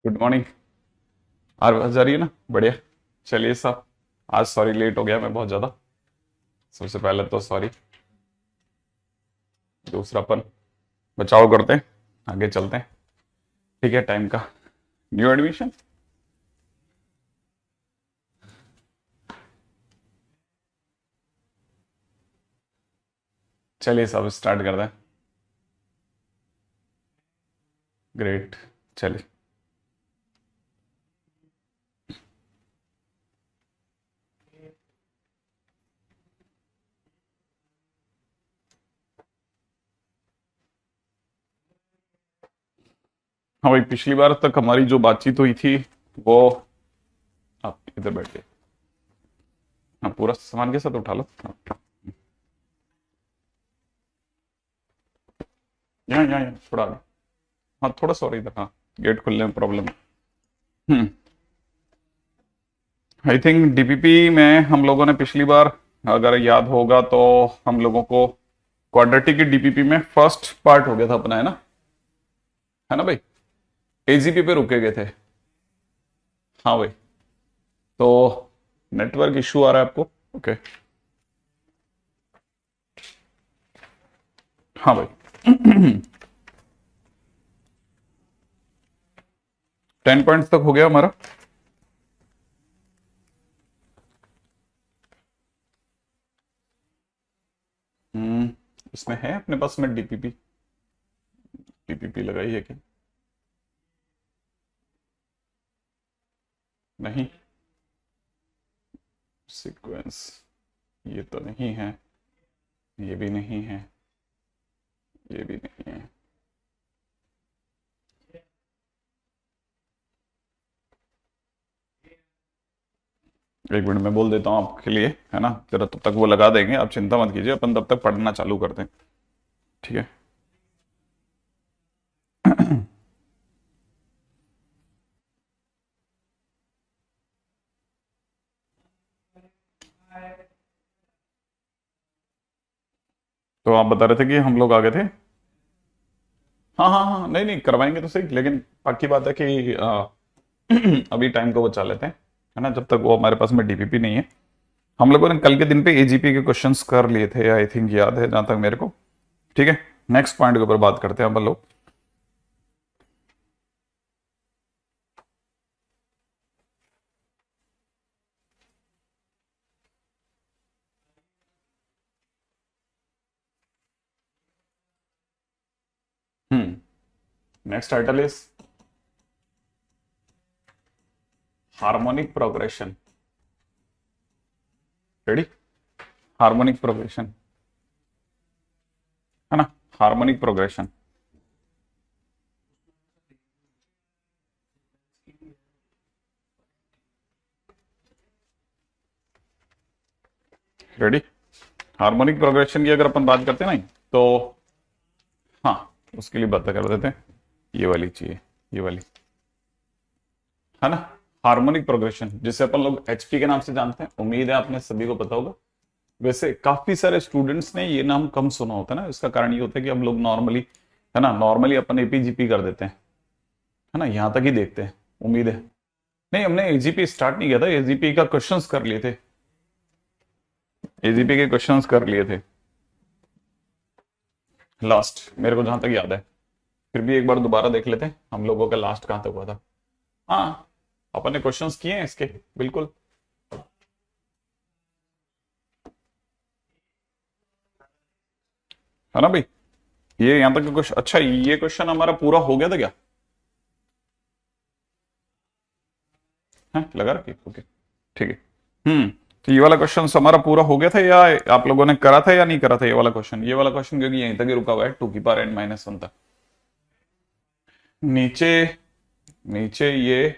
Good morning. आवाज जा रही है ना? बढ़िया। चलिए साहब, आज सॉरी लेट हो गया मैं बहुत ज़्यादा। सबसे पहले तो सॉरी। दूसरापन बचाव करते हैं, आगे चलते हैं। ठीक है, टाइम का न्यू एडमिशन। चलिए साहब, स्टार्ट करते हैं। ग्रेट। चलिए। हाँ भाई, पिछली बार तक हमारी जो बातचीत हुई थी वो, आप इधर बैठिए। हाँ, पूरा सामान के साथ उठा लो। हाँ, यहाँ यहाँ यहाँ, थोड़ा आगे। हाँ, थोड़ा सा और इधर। हाँ, गेट खुलने में problem. Hmm. I think DPP में हम लोगों ने पिछली बार, अगर याद होगा तो, हम लोगों को क्वाड्रेटिक की डीपीपी में फर्स्ट पार्ट हो गया था अपना, है ना भाई? एजीपी पे रुके गए थे। हाँ भाई। तो नेटवर्क इशू आ रहा है आपको? ओके। हाँ भाई। 10 पॉइंट्स तक हो गया हमारा। हम्म। इसमें है अपने पास में डीपीपी? डीपीपी लगाई है क्या? नहीं। सीक्वेंस, ये तो नहीं है। ये भी नहीं है। ये भी नहीं है। एक मिनट में बोल देता हूँ आपके लिए, है ना? जरा तब तक वो लगा देंगे, आप चिंता मत कीजिए, अपन तब तक पढ़ना चालू करते हैं। ठीक है। तो आप बता रहे थे कि हम लोग आ गए थे। हाँ हाँ हाँ, नहीं नहीं, करवाएंगे तो सही, लेकिन पक्की बात है कि अभी टाइम को बचा लेते हैं, है ना? जब तक वो हमारे पास में डीपीपी नहीं है। हम लोगों ने कल के दिन पे एजीपी के क्वेश्चंस कर लिए थे, आई थिंक, याद है जहां तक मेरे को। ठीक है। नेक्स्ट पॉइंट के ऊपर बात करते हैं अपन लोग। Next title is harmonic progression. Ready? Harmonic progression, है ना? Harmonic progression. Ready? Harmonic progression की अगर अपन बात करते हैं ना, तो हाँ, उसके लिए बात कर देते हैं। ये वाली चाहिए, ये वाली, है ना? हार्मोनिक प्रोग्रेशन जिसे अपन लोग एचपी के नाम से जानते हैं, उम्मीद है आपने सभी को पता होगा। वैसे काफी सारे स्टूडेंट्स ने ये नाम कम सुना होता है ना, इसका कारण ये होता है कि हम लोग नॉर्मली, है ना, नॉर्मली अपन एपीजीपी कर देते हैं, है ना? यहां तक ही देखते हैं, उम्मीद है। नहीं, हमने एजीपी स्टार्ट नहीं किया था, एजीपी का क्वेश्चंस कर लिए थे। एजीपी के क्वेश्चंस कर लिए थे लास्ट, मेरे को जहां तक याद है। फिर भी एक बार दोबारा देख लेते हैं हम लोगों का लास्ट कहां तक हुआ था। हाँ, अपन ने क्वेश्चंस किए हैं इसके, बिल्कुल। है ना भाई? ये यहां तक का क्वेश्चन, अच्छा, ये क्वेश्चन हमारा पूरा हो गया था क्या? है, लगा रखिए, ओके। ठीक है। तो ये वाला क्वेश्चन हमारा पूरा हो गया था, या आप लोगों ने करा था या नहीं करा था ये वाला क्वेश्चन? ये वाला क्वेश्चन क्योंकि यहीं तक ही रुका हुआ है, टू की पावर एन माइनस वन तक। नीचे, नीचे ये,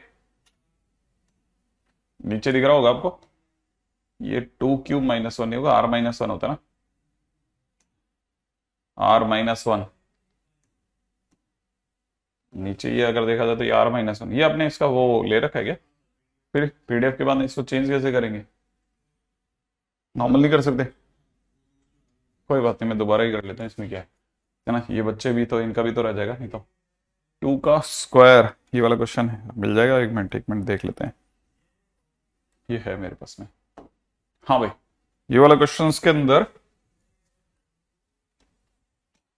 नीचे दिख रहा होगा आपको। ये टू क्यूब माइनस वन नहीं होगा, आर माइनस वन होता है ना? R minus one. नीचे ये अगर देखा जाए तो ये आर माइनस वन, ये आपने इसका वो ले रखा है क्या? फिर पीडीएफ के बाद इसको चेंज कैसे करेंगे? नॉर्मल नहीं कर सकते? कोई बात नहीं, मैं दोबारा ही कर लेता हूँ, इसमें क्या है ना? ये बच्चे भी तो, इनका भी तो रह जाएगा नहीं तो। 2 का स्क्वायर, ये वाला क्वेश्चन है, मिल जाएगा? एक मिनट देख लेते हैं, ये है मेरे पास में। हाँ भाई, ये वाला क्वेश्चन के अंदर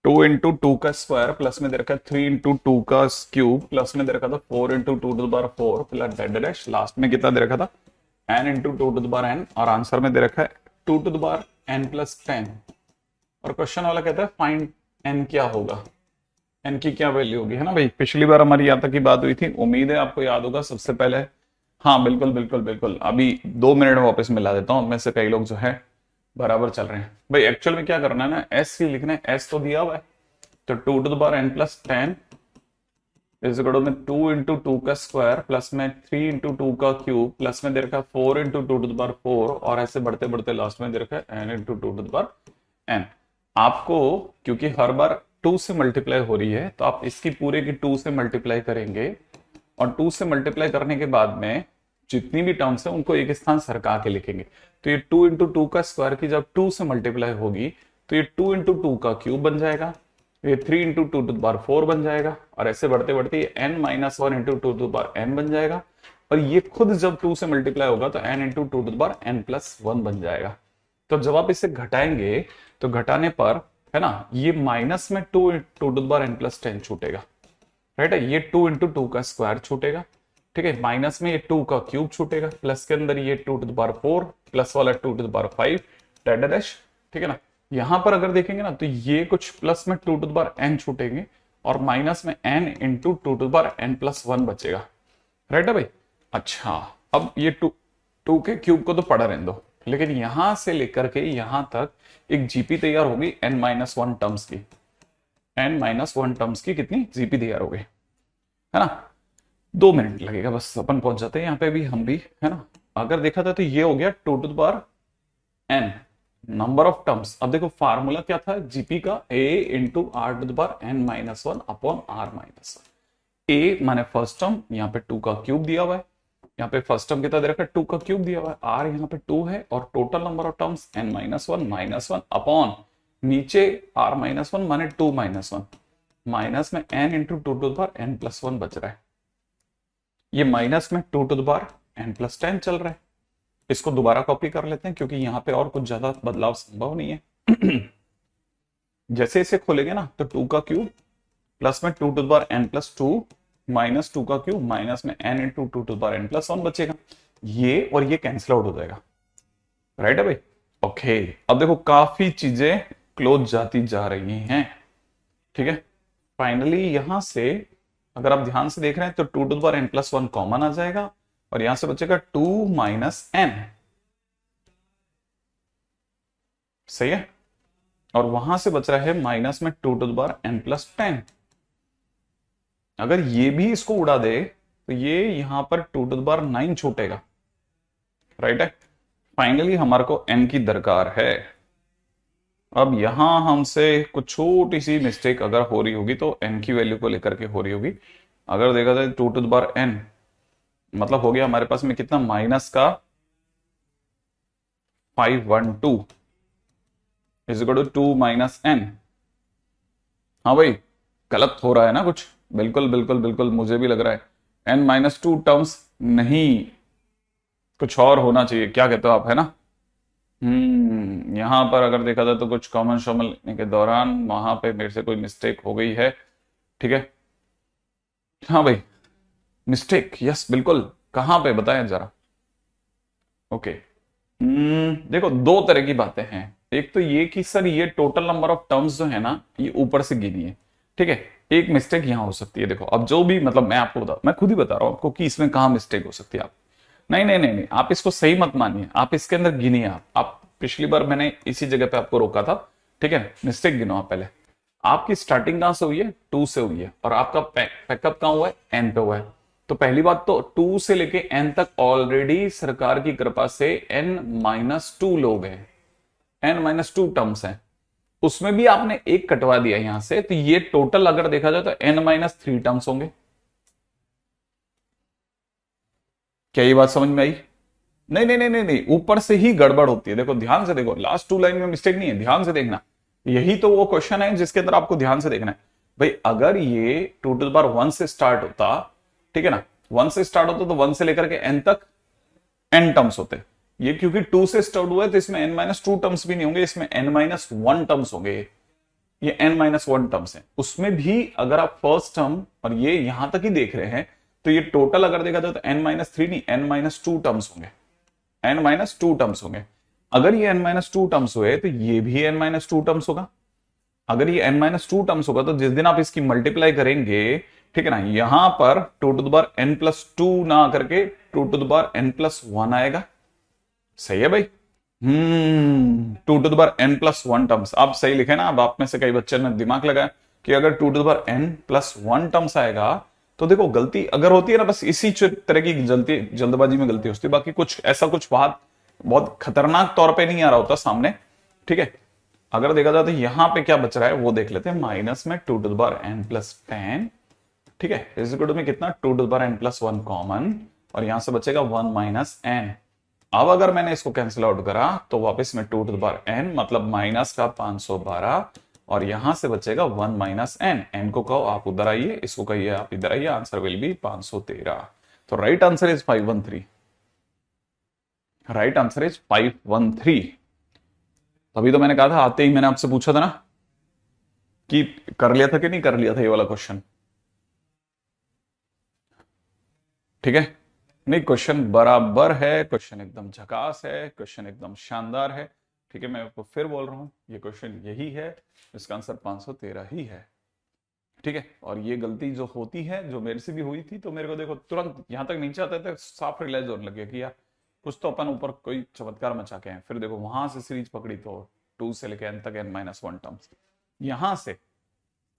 2 इंटू टू का स्क्वायर प्लस में दे रखा है 3 इंटू टू का क्यूब प्लस में दे रखा था 4 into two to the power 4 plus dead dash, last में कितना दे रखा था n into two to the power n, और आंसर में दे रखा है 2 to the power n plus 10। और क्वेश्चन वाला कहता है फाइंड n क्या होगा, n की क्या वैल्यू होगी, है ना भाई? पिछली बार हमारी यहाँ तक की बात हुई थी, उम्मीद है आपको याद होगा। सबसे पहले हाँ बिल्कुल बिल्कुल बिल्कुल, अभी 2 मिनट में वापस मिला देता हूँ, उनमें से कई लोग जो है बराबर चल रहे हैं। भाई एक्चुअल में क्या करना है ना, s ही लिखना है, s तो दिया हुआ है, तो 2 to the power n plus 10 is equal में 2 इंटू टू का स्क्वायर प्लस में 3 इंटू टू का क्यूब प्लस में दे रखा है 4 into two to the power 4, और ऐसे बढ़ते बढ़ते लास्ट में दे रखा है n into two to the power n। आपको क्योंकि हर बार 2 से मल्टीप्लाई हो रही है, तो आप इसकी पूरे की 2 से मल्टीप्लाई करेंगे, और 2 से मल्टीप्लाई करने के बाद में जितनी भी टर्म्स है उनको एक स्थान सरका के लिखेंगे। तो ये 2 इंटू टू का स्क्वायर की जब 2 से मल्टीप्लाई होगी तो ये 2 इंटू टू का क्यूब बन जाएगा, ये 3 into two to the power 4 बन जाएगा, और ऐसे बढ़ते बढ़ते ये n minus 1 into two to the power n बन जाएगा, और ये खुद जब 2 से मल्टीप्लाई होगा तो n into two to the power n plus 1 बन जाएगा। तो जब आप इसे घटाएंगे तो घटाने पर है ना, ये माइनस में 2 two to the power n plus 10 छूटेगा, राइट है, ये 2 इंटू टू का स्क्वायर छूटेगा, ठीक है, माइनस में ये 2 का क्यूब छूटेगा, प्लस के अंदर ये 2 टू द पावर 4 प्लस वाला 2 to the power 5 dead dash, ठीक है ना। यहां पर अगर देखेंगे ना तो ये कुछ प्लस में 2 टू द पावर n छूटेंगे, और माइनस में n into 2 to the power n plus 1 बचेगा, राइट है भाई। अच्छा, अब ये 2 के क्यूब को तो पढ़ा रहने दो, लेकिन यहां से लेकर के यहां तक एक जीपी तैयार होगी n माइनस 1 टर्म्स की, n माइनस 1 टर्म्स की कितनी जीपी तैयार हो गई, है ना। 2 मिनट लगेगा बस, अपन पहुंच जाते हैं यहाँ पे भी, हम भी, है ना। अगर देखा था तो ये हो गया 2 to the power n number of terms. अब देखो फार्मूला क्या था जीपी का, a into R to the power n minus 1 upon r minus 1। a माने फर्स्ट टर्म, यहाँ पे 2 का क्यूब दिया हुआ है, यहाँ पे फर्स्ट टर्म कितना दे रखा है 2 का क्यूब दिया हुआ है, r यहाँ पे 2 है, और total number of terms n minus 1 upon नीचे r माइनस 1 माने 2 माइनस 1, माइनस में n into two to the power n plus 1 बच रहा है, ये माइनस में 2 to the power n plus 10 चल रहा है। इसको दोबारा कॉपी कर लेते हैं क्योंकि यहाँ पे और कुछ ज्यादा बदलाव संभव नहीं है। जैसे इसे खोलेंगे ना तो 2 का क्यूब प्लस में 2 to the power n plus 2 minus 2 का क्यूब माइनस में n into 2 to the power n plus 1 बचेगा, ये और ये कैंसिल आउट हो जाएगा, राइट है भाई। ओके, अब देखो काफी चीजें क्लोज जाती जा रही हैं, ठीक है। फाइनली यहां से अगर आप ध्यान से देख रहे हैं तो 2 to the power n plus 1 common आ जाएगा, और यहां से बचेगा 2 माइनस n, सही है, और वहां से बच रहा है माइनस में 2 to the power n plus 10। अगर ये भी इसको उड़ा दे तो ये यहां पर 2 टू द पावर 9 छूटेगा, राइट है। फाइनली हमारे को n की दरकार है। अब यहां हमसे कुछ छोटी सी मिस्टेक अगर हो रही होगी तो n की वैल्यू को लेकर के हो रही होगी। अगर देखा जाए 2 टू द पावर n मतलब हो गया हमारे पास में कितना, माइनस का 512 is equal to 2 minus n। हाँ भाई, गलत हो रहा है ना कुछ, बिल्कुल बिल्कुल बिल्कुल मुझे भी लग रहा है n माइनस 2 टर्म्स नहीं, कुछ और होना चाहिए, क्या कहते हो आप, है ना। यहां पर अगर देखा जाए तो कुछ कॉमन शॉमन लिखने के दौरान वहां पे मेरे से कोई मिस्टेक हो गई है, ठीक है। हाँ भाई, मिस्टेक, यस बिल्कुल, कहां पे बताएं जरा। ओके, देखो 2 तरह की बातें हैं, एक तो ये कि सर ये टोटल नंबर ऑफ टर्म्स जो है ना ये ऊपर से गिनी है, ठीक है। एक मिस्टेक यहां हो सकती है, देखो अब जो भी मतलब मैं आपको बता, मैं खुद ही बता रहा हूं आपको कि इसमें कहां मिस्टेक हो सकती है। आप नहीं नहीं नहीं नहीं, आप इसको सही मत मानिए, आप इसके अंदर गिनिए। आप पिछली बार मैंने इसी जगह पे आपको रोका था, ठीक है। मिस्टेक गिनो आप पहले, आपकी स्टार्टिंग कहां से हुई है, 2 से हुई है, और आपका पैकअप कहां हुआ है, n पे हुआ है। तो पहली बात तो 2 से लेके n तक ऑलरेडी सरकार की कृपा से n माइनस 2 लोग हैं, n माइनस 2 टर्म्स हैं, उसमें भी आपने एक कटवा दिया यहां से, तो ये टोटल अगर देखा जाए तो n माइनस 3 टर्म्स होंगे। क्या ये बात समझ में आई? नहीं नहीं नहीं नहीं नहीं, ऊपर से ही गड़बड़ होती है। देखो ध्यान से देखो, लास्ट 2 लाइन में मिस्टेक नहीं है, ध्यान से देखना, यही तो वो क्वेश्चन है जिसके अंदर आपको ध्यान से देखना है। भाई अगर ये 2 to the power 1 से स्टार्ट होता, ठीक है ना, 1 से स्टार्ट होता तो 1 से लेकर के n तक n टर्म्स होते। ये क्योंकि 2 से स्टार्ट हुआ है तो इसमें n-2 टर्म्स भी नहीं होंगे, इसमें n-1 टर्म्स होंगे। ये n-1 टर्म्स है, उसमें भी अगर आप फर्स्ट टर्म और ये यहां तक ही देख रहे हैं तो ये टोटल अगर देखा जाए तो n-3 नहीं n-2 टर्म्स होंगे, n-2 टर्म्स होंगे। अगर ये n-2 टर्म्स हुए तो ये भी n-2 टर्म्स होगा। अगर ये n-2 टर्म्स होगा तो जिस दिन आप इसकी मल्टीप्लाई करेंगे, ठीक है ना, यहां पर 2 to the power n+2 ना करके 2 to the power n+1 आएगा। सही है भाई। 2 to the power n+1 terms आप सही लिखे ना। अब आप में से कई बच्चे ने दिमाग लगाया कि अगर 2 to the power n+1 terms आएगा तो देखो गलती अगर होती है ना, बस इसी तरह की जल्दी जल्दबाजी में गलती होती है, बाकी कुछ ऐसा कुछ बात बहुत खतरनाक तौर पे नहीं आ रहा होता सामने, ठीक है। अगर देखा जाए तो यहां पे क्या बच रहा है वो देख लेते हैं, माइनस में 2 to the power n+10, ठीक है, इज इक्वल टू में कितना 2 to the power n+1 common, और यहां से बचेगा 1 माइनस एन। अब अगर मैंने इसको कैंसिल आउट करा तो वापस में 2 to the power n मतलब माइनस का 512, और यहां से बचेगा 1 माइनस एन। एन को कहो आप उधर आइए, इसको कहिए आप इधर आइए, आंसर विल बी 513। तो right answer is 513। Right answer is 513। तभी तो मैंने कहा था, आते ही मैंने आपसे पूछा था ना कि कर लिया था कि नहीं कर लिया था ये वाला क्वेश्चन, ठीक है। नहीं, क्वेश्चन बराबर है, क्वेश्चन एकदम झकास है, क्वेश्चन एकदम शानदार है, ठीक है। मैं आपको फिर बोल रहा हूं ये क्वेश्चन यही है, इसका आंसर 513 ही है, ठीक है। और ये गलती जो होती है, जो मेरे से भी हुई थी, तो मेरे को देखो तुरंत यहां तक नीचे आते थे साफ रियलाइज होने लगे कि यार कुछ तो अपन ऊपर कोई चमत्कार मचा के हैं। फिर देखो वहां से सीरीज पकड़ी तो 2 से लेकर n तक n-1 टर्म्स यहां से,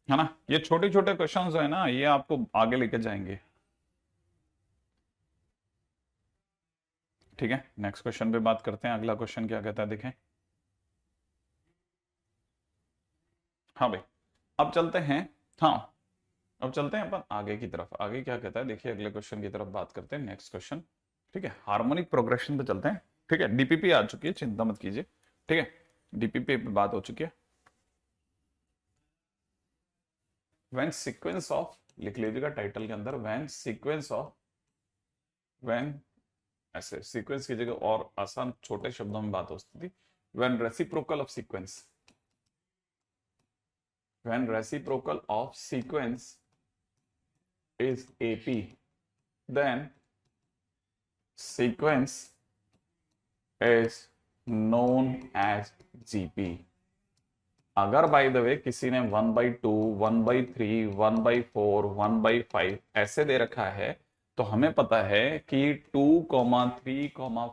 है ना। ये छोटे छोटे क्वेश्चन जो है ना, ये आपको आगे लेके जाएंगे, ठीक है। नेक्स्ट क्वेश्चन पे बात करते हैं। अगला क्वेश्चन क्या कहता है देखें। हाँ भाई, अब चलते हैं, हाँ अब चलते हैं अपन आगे की तरफ। आगे क्या कहता है देखिए, अगले क्वेश्चन की तरफ बात करते हैं, नेक्स्ट क्वेश्चन, ठीक है। हार्मोनिक प्रोग्रेशन पे चलते हैं, ठीक है। डीपीपी आ चुकी है, चिंता मत कीजिए, ठीक है। डीपीपी पे बात हो चुकी है। व्हेन सीक्वेंस ऑफ, लिख लीजिएगा टाइटल के अंदर, व्हेन सीक्वेंस ऑफ, व्हेन, ऐसे सीक्वेंस की जगह और आसान छोटे शब्दों में बात होती थी, when reciprocal of sequence, when reciprocal of sequence is AP, then sequence is known as GP। अगर बाय द वे किसी ने 1/2, 1/3, 1/4, 1/5 ऐसे दे रखा है, तो हमें पता है कि 2, 3,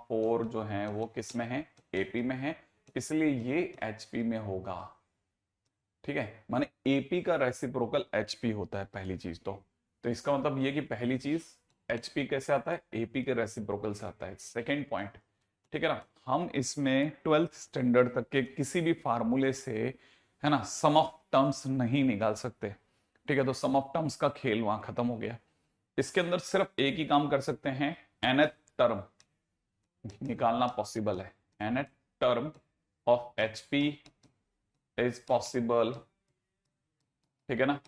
4 जो है वो किस में है, AP में है, इसलिए ये HP में होगा, ठीक है। माने AP का रेसिप्रोकल HP होता है पहली चीज तो इसका मतलब ये कि पहली चीज HP कैसे आता है, AP के रेसिप्रोकल से आता है। सेकेंड पॉइंट, ठीक है ना, हम इसमें 12th स्टैंडर्ड तक के किसी भी फार्मूले से, है ना, सम ऑफ टर्म्स नहीं निकाल सकते, ठीक है। तो सम ऑफ टर्म्स का खेल वहां खत्म हो गया। इसके अंदर सिर्फ एक ही काम कर सकते हैं, nth टर्म निकालना पॉसिबल है। nth term of HP is possible, ठीक है ना,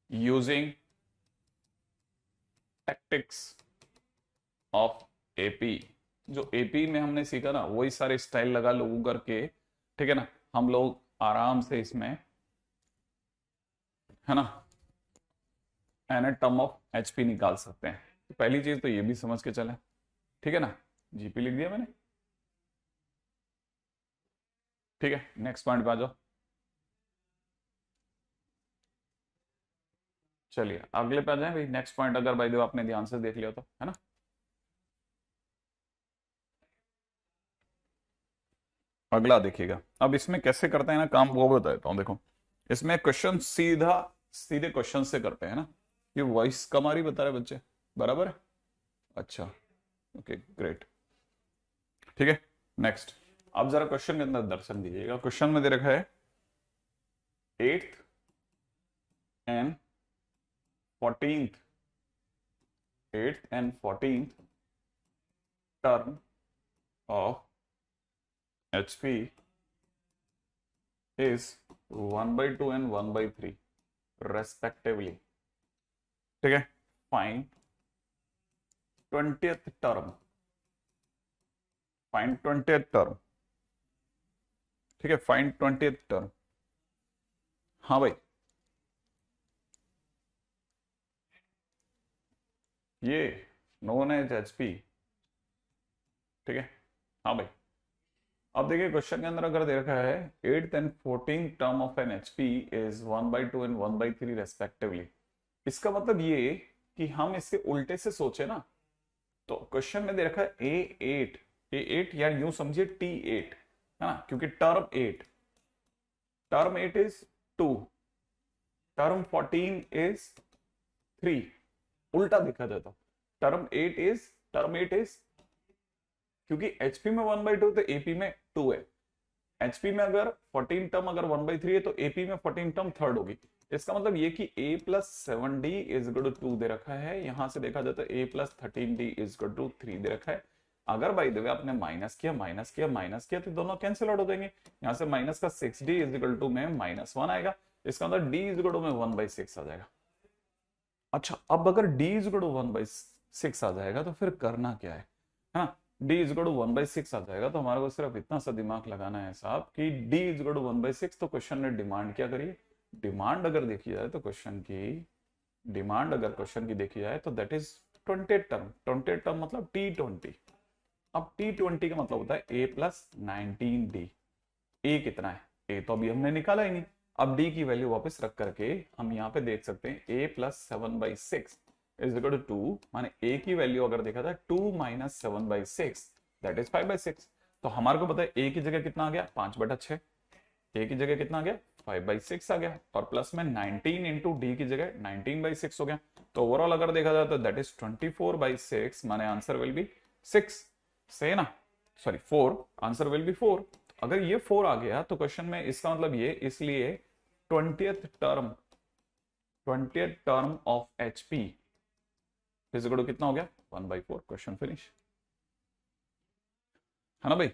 यूजिंग टैक्टिक्स ऑफ एपी। जो एपी में हमने सीखा ना, वही सारे स्टाइल लगा लोगों करके, ठीक है ना, हम लोग आराम से इसमें, है ना, एन टर्म ऑफ एचपी निकाल सकते हैं। तो पहली चीज तो ये भी समझ के चले, ठीक है ना। जीपी लिख दिया मैंने, ठीक है। नेक्स्ट पॉइंट पे आ जाओ। चलिए अगले पे आ जाए भाई। नेक्स्ट पॉइंट अगर भाई आपने ध्यान से देख लिया तो, है ना। अगला देखिएगा, अब इसमें कैसे करते हैं ना काम, वो बताता हूं। देखो इसमें क्वेश्चन सीधा सीधे क्वेश्चन से करते हैं ना। ये वॉइस कम आ रही बता रहे बच्चे, बराबर है, अच्छा, ओके ग्रेट, ठीक है। नेक्स्ट, अब जरा क्वेश्चन के अंदर दर्शन दीजिएगा। क्वेश्चन में दे रखा है 8th and 14th, 8th and 14th term of HP is 1/2 and 1/3, respectively. ठीक है, find 20th term, find 20th term. ठीक है, फाइंड 20th टर्म। हाँ भाई, ये नोन एज एचपी। ठीक है, हाँ भाई। अब देखिए क्वेश्चन के अंदर अगर दे रखा है 8th and 14th term of an HP is 1/2 and 1/3 respectively. इसका मतलब ये कि हम इसके उल्टे से सोचे ना, तो क्वेश्चन में दे रखा है A8, A8 या यूं समझिए T8, है ना, क्योंकि टर्म 8 इज 2, टर्म 14 इज 3। उल्टा देखा जाता, टर्म 8 इज क्योंकि एचपी में 1/2 तो एपी में 2 है। एचपी में अगर 14 टर्म अगर 1/3 है तो एपी में 14 टर्म थर्ड होगी। इसका मतलब ये कि a+7d इज इक्वल टू 2 दे रखा है। यहां से देखा जाए तो a+13d इज इक्वल टू 3 दे रखा है। अगर बाई द वे आपने माइनस किया तो दोनों कैंसिल आउट हो जाएंगे। यहां से माइनस का 6d इज इक्वल टू में -1 आएगा। इसका मतलब d इज इक्वल टू में 1/6 आ जाएगा। अच्छा, अब अगर d इज इक्वल टू 1/6 आ जाएगा तो फिर करना क्या है ना। d इज इक्वल टू 1/6 आ जाएगा तो हमारे को सिर्फ इतना सा दिमाग लगाना है साहब कि d इज इक्वल टू 1/6। तो क्वेश्चन ने डिमांड क्या करी, डिमांड अगर देखी जाए तो क्वेश्चन की देखी जाए तो दैट इज 20th टर्म मतलब T20। अब T20 का मतलब होता है a+19d। ए कितना है, ए तो अभी हमने निकाला ही नहीं। अब डी की वैल्यू वापस रख करके हम यहाँ पे देख सकते हैं a+7/6 इज इक्वल टू 2, माने ए की वैल्यू अगर देखा जाए 2 - 7/6 दैट इज 5/6। तो हमारे को पता है ए की जगह कितना आ गया, 5/6। ए की जगह कितना आ गया, 5/6 आ गया, और प्लस में 19 इंटू डी की जगह 19/6 हो गया। तो ओवरऑल अगर देखा जाए तो दैट इज 24/6, माने आंसर विल बी 6। सही है ना, सॉरी 4, आंसर विल बी 4। अगर ये 4 आ गया तो क्वेश्चन में इसका मतलब ये, इसलिए 20th term of HP physical कितना हो गया, 1/4। क्वेश्चन फिनिश, है ना भाई।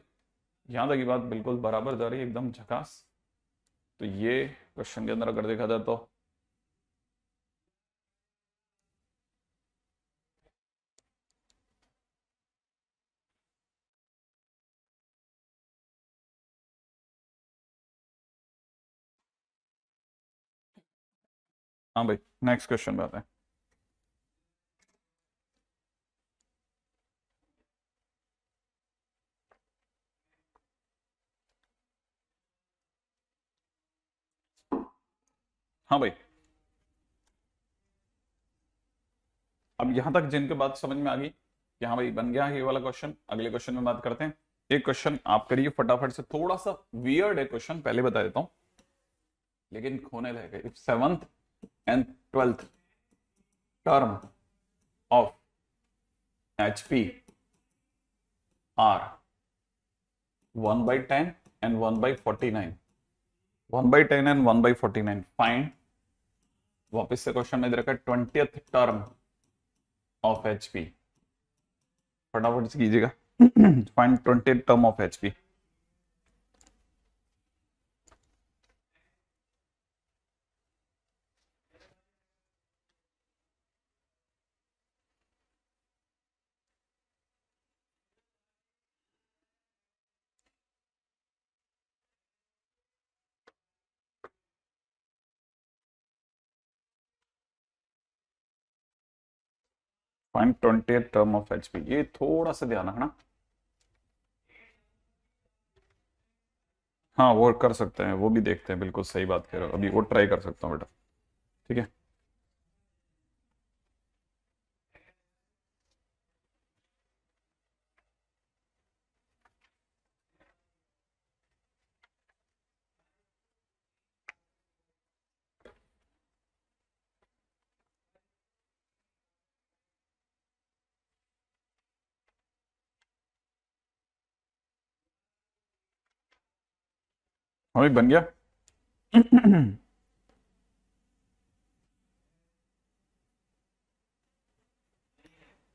यहां तक की बात बिल्कुल बराबर जा रही है, एकदम झकास। तो ये क्वेश्चन के अंदर अगर देखा जाए तो हाँ भाई, नेक्स्ट क्वेश्चन में आते हैं। हाँ भाई, अब यहां तक जिनके बात समझ में आ गई कि हाँ भाई बन गया ये वाला क्वेश्चन, अगले क्वेश्चन में बात करते हैं। एक क्वेश्चन आप करिए फटाफट से, थोड़ा सा वियर्ड है क्वेश्चन, पहले बता देता हूं, लेकिन खोने रहेगा। If 7th and 12th term of HP are 1/10 and 1/49, 1/10 and 1/49, find, वापिस से क्वेश्चन में दे रखा है 20th टर्म ऑफ एचपी। फटाफट से कीजिएगा। Find 20th term of HP. Find 20th term of HP, ये थोड़ा सा ध्यान रखना। हाँ वो कर सकते हैं, वो भी देखते हैं, बिल्कुल सही बात कह रहे हो, अभी वो ट्राई कर सकता हूँ बेटा। ठीक है, हाँ भाई बन गया।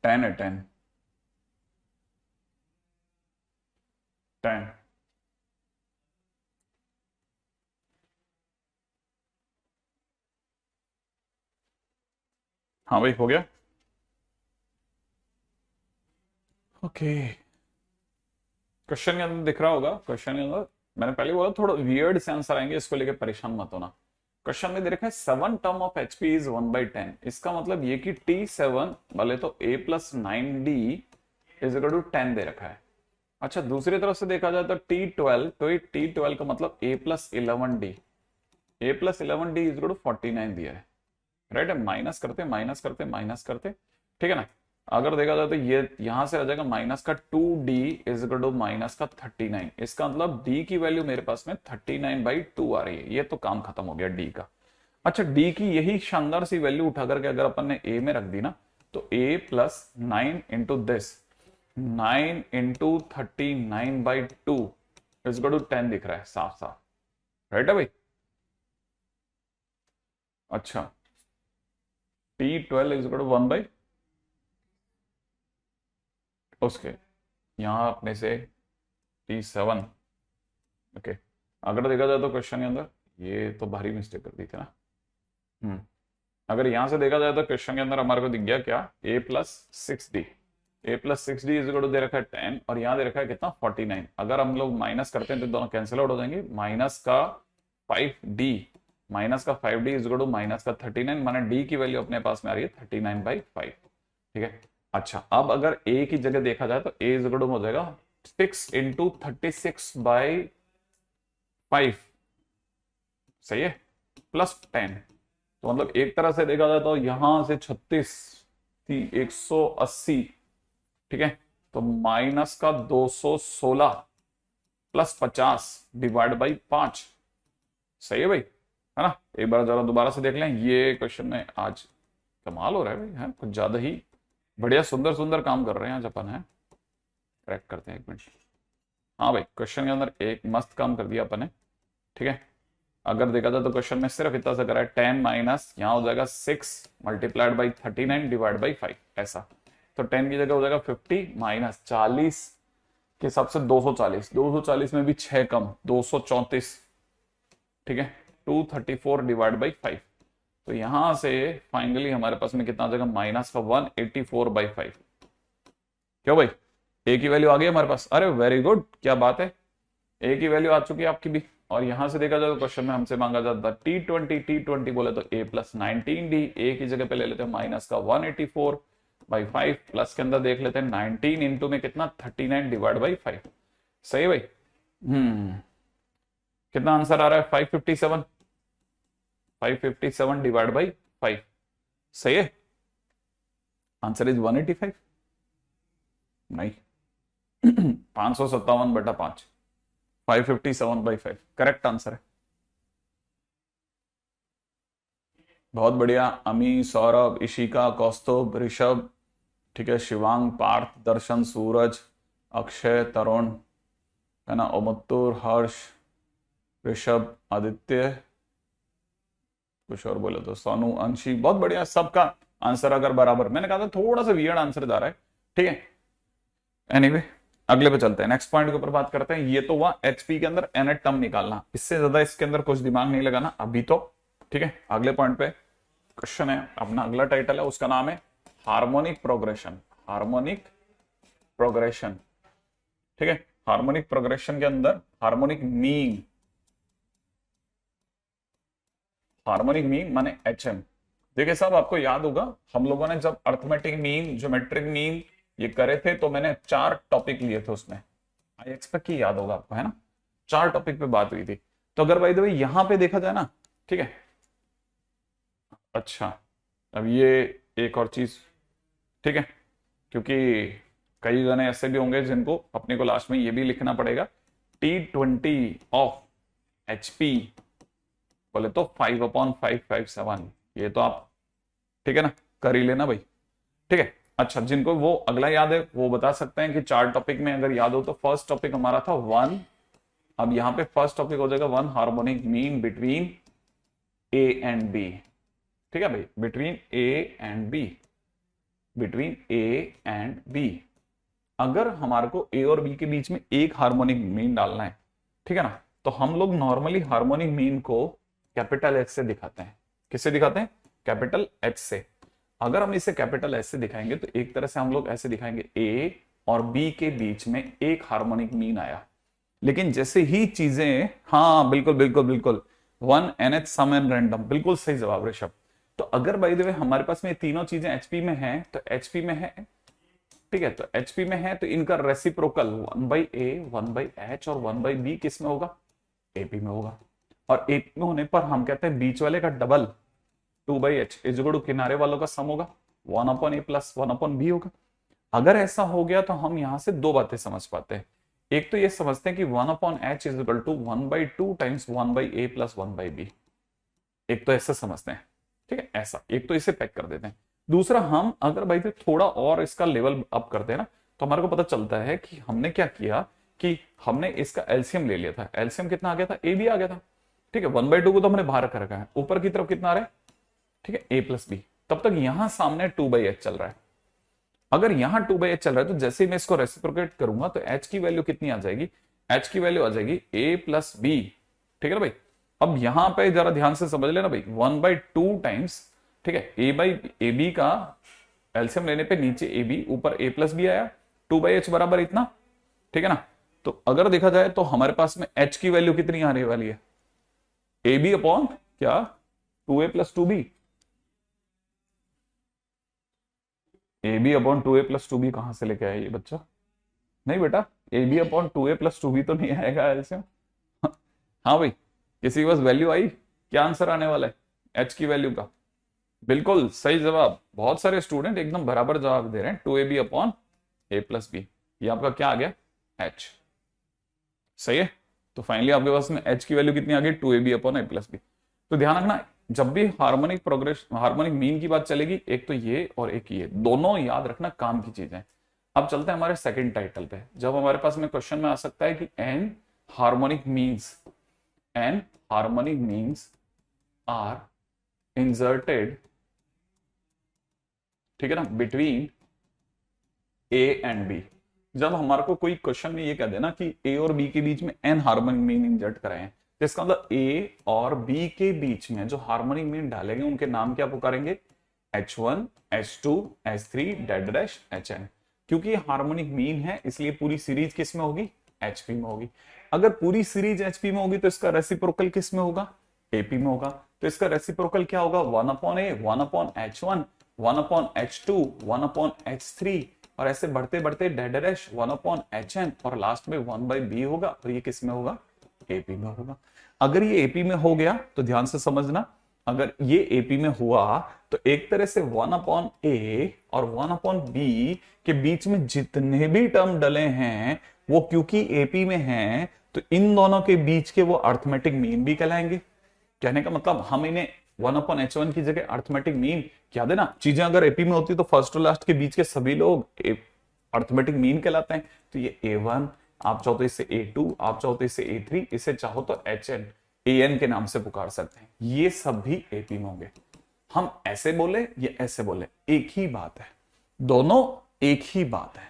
10 है, 10, 10। हाँ भाई, हो गया। ओके, क्वेश्चन के अंदर दिख रहा होगा, क्वेश्चन के अंदर मैंने पहले बोला थोड़ा वियर्ड से आंसर आएंगे, इसको लेके परेशान मत होना। क्वेश्चन में दे रखा है 7 टर्म ऑफ HP इज 1/10। इसका मतलब ये कि T7 वाले तो A+9D इज इक्वल टू 10 दे रखा है। अच्छा, दूसरी तरफ से देखा जाए तो T12, तो ये T12 का मतलब A+11D, A+11D is equal to 49 दिया है। राइट है, माइनस करते माइनस करते माइनस करते, ठीक है ना। अगर देखा जाए तो ये यहां से आ जाएगा माइनस का 2D is equal to minus का 39। इसका मतलब D की वैल्यू मेरे पास में 39/2 आ रही है। ये तो काम खत्म हो गया D का। अच्छा, D की यही शानदार सी वैल्यू उठा करके अगर अपन ने A में रख दी ना, तो A+9 into this 9 into 39/2 is equal to 10 दिख रहा है साफ साफ। राइट है भाई। अच्छा, T12 इज इक्वल टू 1 उसके यहां अपने से T7। ओके, अगर देखा जाए तो क्वेश्चन के अंदर ये तो भारी मिस्टेक कर दी थी ना। अगर यहां से देखा जाए तो क्वेश्चन के अंदर हमारे को दिख गया क्या, A+6D, A+6D is equal to दे रखा है 10 और यहां दे रखा है कितना 49। अगर हम लोग माइनस करते हैं तो दोनों कैंसिल आउट हो जाएंगे। माइनस का 5D is equal to minus का 39, माने D की वैल्यू अपने पास में आ रही है 39/5। ठीक है। अच्छा, अब अगर A की जगह देखा जाए तो A इज इक्वल टू हो जाएगा 6 इंटू 36/5, सही है, +10। तो मतलब एक तरह से देखा जाए तो यहां से 36 थी 180, ठीक है, तो माइनस का 216 +50 डिवाइड बाई 5, सही है भाई, है ना। एक बार जरा दोबारा से देख लें, ये क्वेश्चन में आज कमाल हो रहा है भाई, है कुछ ज्यादा ही बढ़िया सुंदर सुंदर काम कर रहे हैं आज अपन, है। करेक्ट करते हैं एक मिनट। हाँ भाई, क्वेश्चन के अंदर एक मस्त काम कर दिया अपन ने, ठीक है। अगर देखा जाए तो क्वेश्चन में सिर्फ इतना सा करा है, 10 माइनस यहाँ हो जाएगा 6 मल्टीप्लाइड बाई 39 डिवाइड बाई 5 ऐसा। तो 10 की जगह हो जाएगा 50 माइनस 40 के हिसाब से 240, 240 में भी 6 कम 234, ठीक है, 234 डिवाइड बाई 5। तो यहां से फाइनली हमारे पास में कितना आ जाएगा, माइनस का 184/5। क्यों भाई, ए की वैल्यू आ गई हमारे पास, अरे वेरी गुड, क्या बात है, ए की वैल्यू आ चुकी है आपकी भी। और यहां से देखा जाए तो क्वेश्चन में हमसे मांगा जाता T20 बोले तो A+19D, ए की जगह पे ले लेते हैं माइनस का 184/5, प्लस के अंदर देख लेते हैं 19 इंटू में कितना 39 डिवाइड बाई 5, सही भाई। कितना आंसर आ रहा है 557, 557 डिवाइड बाई 5, सही है। आंसर इज 185, नहीं 557/5, 557/5 करेक्ट आंसर है। बहुत बढ़िया, अमी, सौरभ, इशिका, कौस्तुभ, ऋषभ, ठीक है, शिवांग, पार्थ, दर्शन, सूरज, अक्षय, तरुण, है ना, ओमुत्तुर, हर्ष, ऋषभ, आदित्य, कुछ और बोले तो सोनू, अंशी, बहुत बढ़िया, सबका आंसर अगर बराबर, मैंने कहा था थोड़ा सा वियर्ड आंसर जा रहा है, ठीक है। एनीवे अगले पे चलते हैं, नेक्स्ट पॉइंट के ऊपर बात करते हैं। ये तो हुआ एचपी के अंदर nth टर्म निकालना, इससे ज्यादा इसके अंदर कुछ दिमाग नहीं लगाना अभी तो, ठीक है। अगले पॉइंट पे क्वेश्चन है, अपना अगला टाइटल है, उसका नाम है हार्मोनिक प्रोग्रेशन, हार्मोनिक प्रोग्रेशन, ठीक है। हार्मोनिक प्रोग्रेशन के अंदर हार्मोनिक मीन, हार्मोनिक मीन माने HM। देखिए साहब, आपको याद होगा हम लोगों ने जब अर्थमेटिक मीन, ज्योमेट्रिक मीन ये करे थे तो मैंने 4 टॉपिक लिए थे उसमें, आई एक्सपेक्ट कि याद होगा आपको, है ना, 4 टॉपिक पे बात हुई थी। तो अगर भाई भाई यहां पे देखा जाए ना, ठीक है। अच्छा, अब ये एक और चीज, ठीक है, क्योंकि कई जने ऐसे भी होंगे जिनको अपने को लास्ट में ये भी लिखना पड़ेगा, T20 ऑफ HP बोले तो 5/557, ये तो आप, ठीक है ना, कर ही लेना भाई, ठीक है। अच्छा, जिनको वो अगला याद है वो बता सकते हैं कि 4 टॉपिक में अगर याद हो तो फर्स्ट टॉपिक हमारा था 1, अब यहां पे फर्स्ट टॉपिक हो जाएगा 1 harmonic mean between A and B, ठीक है भाई, between A and B, between A and B। अगर हमारे को A और B के बीच में एक हार्मोनिक मीन डालना है, ठीक है ना, तो हम लोग नॉर्मली हार्मोनिक मीन को कैपिटल H से दिखाते हैं। किससे दिखाते हैं, कैपिटल H से। अगर हम इसे कैपिटल एस से दिखाएंगे तो एक तरह से हम लोग ऐसे दिखाएंगे, ए और बी के बीच में एक हार्मोनिक मीन आया। लेकिन जैसे ही चीजें, हाँ बिल्कुल बिल्कुल बिल्कुल, 1 nth सम एंड रैंडम, बिल्कुल सही जवाब ऋषभ। तो अगर बाय द वे हमारे पास में तीनों चीजें एचपी में हैं, तो एचपी में है, ठीक है, तो एचपी में है तो इनका रेसिप्रोकल 1/a 1/h और 1/b किस में होगा, एपी में होगा। और एपी में होने पर हम कहते हैं बीच वाले का double 2/h is equal to किनारे वालों का सम होगा 1/a प्लस 1/b होगा। अगर ऐसा हो गया तो हम यहां से दो बातें समझ पाते हैं। एक तो ये समझते हैं कि 1/h is equal to 1/2 times 1/a plus 1/b, एक तो ऐसा समझते हैं, ठीक है, ऐसा एक तो इसे पैक कर देते हैं। दूसरा, हम अगर भाई थोड़ा और इसका लेवल अप करते हैं ना, तो हमारे को पता चलता है कि हमने क्या किया कि हमने इसका एलसीएम ले लिया था। एलसीएम कितना आ गया था, ए बी आ गया था, ठीक है। 1/2 को तो हमने बाहर रखा है, ऊपर की तरफ कितना आ रहा है, ठीक है, ए प्लस बी। तब तक यहां सामने 2/h चल रहा है। अगर यहां 2/h चल रहा है तो जैसे ही मैं इसको रेसिप्रोकेट करूंगा तो h की वैल्यू कितनी आ जाएगी, h की वैल्यू आ जाएगी a प्लस बी, ठीक है ना भाई। अब यहां पे जरा ध्यान से समझ लेना भाई, 1/2 टाइम्स, ठीक है, a बाई ए बी का एलसीएम लेने पे नीचे ए बी ऊपर a प्लस बी आया, 2/h बराबर इतना, ठीक है ना। तो अगर देखा जाए तो हमारे पास में h की वैल्यू कितनी आने वाली है, ए बी अपॉन क्या, 2a plus 2b, A B upon 2a plus 2b कहां से लेके आया ये बच्चा, नहीं बेटा, A B upon 2a plus 2b तो नहीं आएगा एलसीएम। हाँ भाई, किसी के पास वैल्यू आई, क्या आंसर आने वाला है एच की वैल्यू का, बिल्कुल सही जवाब। बहुत सारे स्टूडेंट एकदम बराबर जवाब दे रहे हैं, 2ab upon a plus b, ये आपका क्या आ गया, h, सही है। तो फाइनली आपके पास में h की वैल्यू कितनी आ गई, 2ab upon a plus B. तो ध्यान रखना, जब भी हार्मोनिक प्रोग्रेस हार्मोनिक मीन की बात चलेगी, एक तो ये और एक ये, दोनों याद रखना काम की चीजें। अब चलते हैं हमारे सेकंड टाइटल पे, जब हमारे पास में क्वेश्चन में आ सकता है कि an harmonic means are inserted, ठीक है ना, बिटवीन ए एंड बी। जब हमारे को कोई क्वेश्चन में ये कह देना कि ए और बी के बीच में एन हार्मोनिक मीन इंसर्ट कराए हैं, तो इसका मतलब ए और बी के बीच में जो हार्मोनिक मीन डालेंगे उनके नाम क्या पुकारेंगे, H1 H2 H3 dash dash Hn। क्योंकि हार्मोनिक मीन है इसलिए पूरी सीरीज किस में होगी, एचपी में होगी। अगर पूरी सीरीज एचपी में होगी तो इसका रेसिप्रोकल किस में होगा, एपी में होगा। तो इसका रेसिप्रोकल क्या होगा, 1/a 1/h1 1/h2 1/h3 और ऐसे बढ़ते बढ़ते डैश 1/hn और लास्ट में 1/b होगा, और ये किस में होगा, एपी में होगा। अगर ये एपी में हो गया तो ध्यान से समझना, अगर ये एपी में हुआ तो एक तरह से 1/a और 1/b के बीच में जितने भी टर्म डले हैं वो क्योंकि एपी में हैं, तो इन दोनों के बीच के वो अर्थमेटिक मीन भी कहलाएंगे। कहने का मतलब हम इन्हें 1/h1 की जगह अर्थमेटिक मीन, याद है ना, चीजें अगर एपी में होती तो फर्स्ट और लास्ट के बीच के सभी लोग अर्थमेटिक मीन कहलाते हैं। तो ये A1, आप चाहो तो इसे A2, आप चाहो तो इसे A3, इसे चाहो तो HN AN के नाम से पुकार सकते हैं, ये सब भी एपी में होंगे। हम ऐसे बोले या ऐसे बोले एक ही बात है, दोनों एक ही बात है,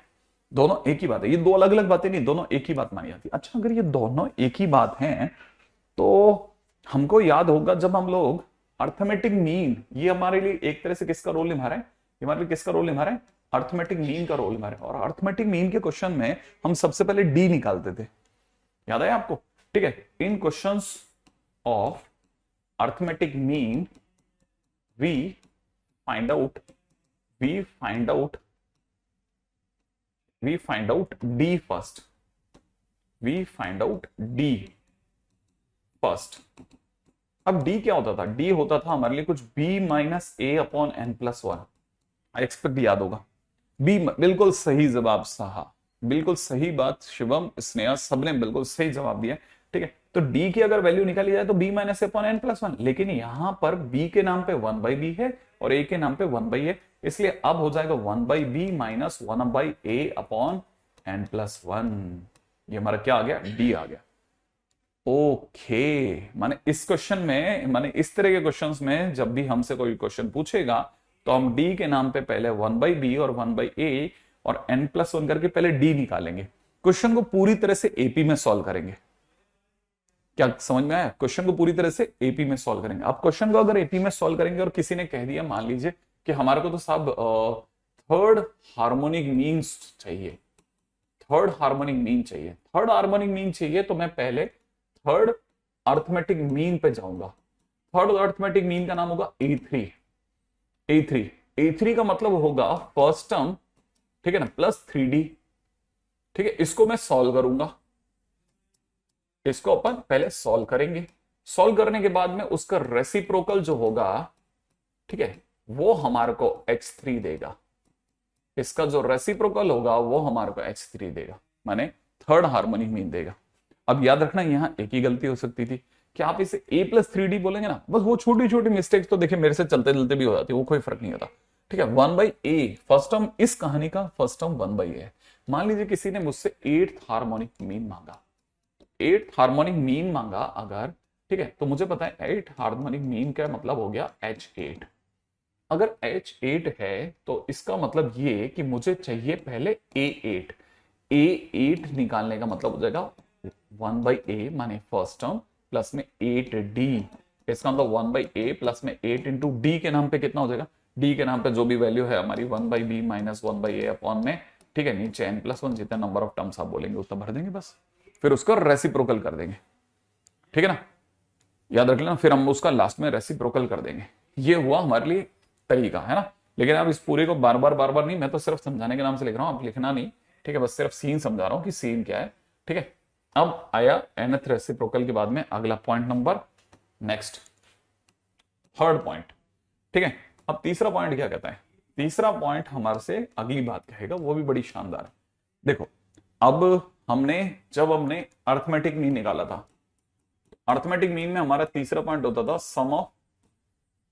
दोनों एक ही बात है, ये दो अलग अलग बातें नहीं, दोनों एक ही बात मानी जाती है। अच्छा, अगर ये दोनों एक ही बात है तो हमको याद होगा जब हम लोग अर्थमेटिक मीन, ये हमारे लिए एक तरह से किसका रोल निभा रहा है, हमारे लिए किसका रोल निभा रहा है, अर्थमेटिक मीन का रोल निभा रहा है। और अर्थमेटिक मीन के क्वेश्चन में हम सबसे पहले डी निकालते थे, याद है आपको, ठीक है। इन questions of arithmetic mean we find out d first, अब d क्या होता था, d होता था हमारे लिए कुछ b minus a upon n plus 1। I expect याद होगा, b, बिल्कुल सही जवाब साहा, बिल्कुल सही बात, शिवम स्नेहा सबने बिल्कुल सही जवाब दिया, ठीक है। तो d की अगर वैल्यू निकाली जाए तो b minus upon n plus 1, लेकिन यहां पर b के नाम पे 1/b है और a के नाम पे 1/a, इसलिए अब हो जाएगा 1/b minus 1/a upon n plus 1। ये हमारा क्या आ गया, d आ गया। ओके, माने इस क्वेश्चन में, माने इस तरह के क्वेश्चंस में जब भी हमसे कोई क्वेश्चन पूछेगा तो हम d के नाम पे पहले 1/b और 1/a और n प्लस 1 करके पहले d निकालेंगे, क्वेश्चन को पूरी तरह से एपी में सॉल्व करेंगे। क्या समझ में आया, क्वेश्चन को पूरी तरह से एपी में सॉल्व करेंगे। आप क्वेश्चन को अगर एपी में सॉल्व करेंगे और किसी ने कह दिया, मान लीजिए कि हमारे को तो साहब थर्ड हार्मोनिक मीन्स चाहिए, थर्ड हार्मोनिक मीन चाहिए, थर्ड हार्मोनिक मीन चाहिए, तो मैं पहले थर्ड अर्थमेटिक मीन पे जाऊंगा। थर्ड अर्थमेटिक मीन का नाम होगा A3। A3 A3 का मतलब होगा फर्स्ट टर्म, ठीक है ना, प्लस 3D। ठीक है, इसको मैं सॉल्व करूंगा, इसको अपन पहले सॉल्व करेंगे। सॉल्व करने के बाद में उसका रेसिप्रोकल जो होगा, ठीक है, वो हमारे को H3 देगा। इसका जो रेसिप्रोकल होगा वो हमारे को H3 देगा, माने थर्ड हार्मोनिक मीन देगा। अब याद रखना यहां एक ही गलती हो सकती थी कि आप इसे A+3D बोलेंगे ना, बस वो छोटी छोटी मिस्टेक्स तो देखिए मेरे से चलते चलते भी हो जाती है, वो कोई फर्क नहीं होता। ठीक है, 1/A फर्स्ट टर्म, इस कहानी का फर्स्ट टर्म 1/A है। मान लीजिए किसी ने मुझसे 8th हार्मोनिक मीन मांगा, 8th हार्मोनिक मीन मांगा अगर, ठीक है, तो मुझे पता है 8th हार्मोनिक मीन का मतलब हो गया H8। अगर H8 है तो इसका मतलब ये कि मुझे चाहिए पहले A8। A8 निकालने का मतलब हो जाएगा 1/A माने फर्स्ट टर्म प्लस में 8D। इसका मतलब 1/A प्लस में 8 इंटू डी के नाम पे कितना हो जाएगा, डी के नाम पे जो भी वैल्यू है हमारी 1/B माइनस 1/A अपॉन में, ठीक है, नीचे n+1 जितना नंबर ऑफ टर्म्स आप बोलेंगे उतना भर देंगे बस, फिर उसका रेसिप्रोकल कर देंगे। ठीक है ना, याद रख लेना, फिर हम उसका लास्ट में रेसिप्रोकल कर देंगे। ये हुआ हमारे लिए तरीका, है ना। लेकिन आप इस पूरे को बार बार नहीं, मैं तो सिर्फ समझाने के नाम से लिख रहा हूं, आप लिखना नहीं, ठीक है, बस सिर्फ सीन समझा रहा हूं कि सीन क्या है। ठीक है, अब आया nth रेसिप्रोकल के बाद में अगला point number next, third point. ठीक है, अब तीसरा पॉइंट क्या कहता है, तीसरा पॉइंट हमारे से अगली बात कहेगा, वो भी बड़ी शानदार है। देखो, अब जब हमने अर्थमेटिक मीन निकाला था, अर्थमेटिक मीन में हमारा तीसरा पॉइंट होता था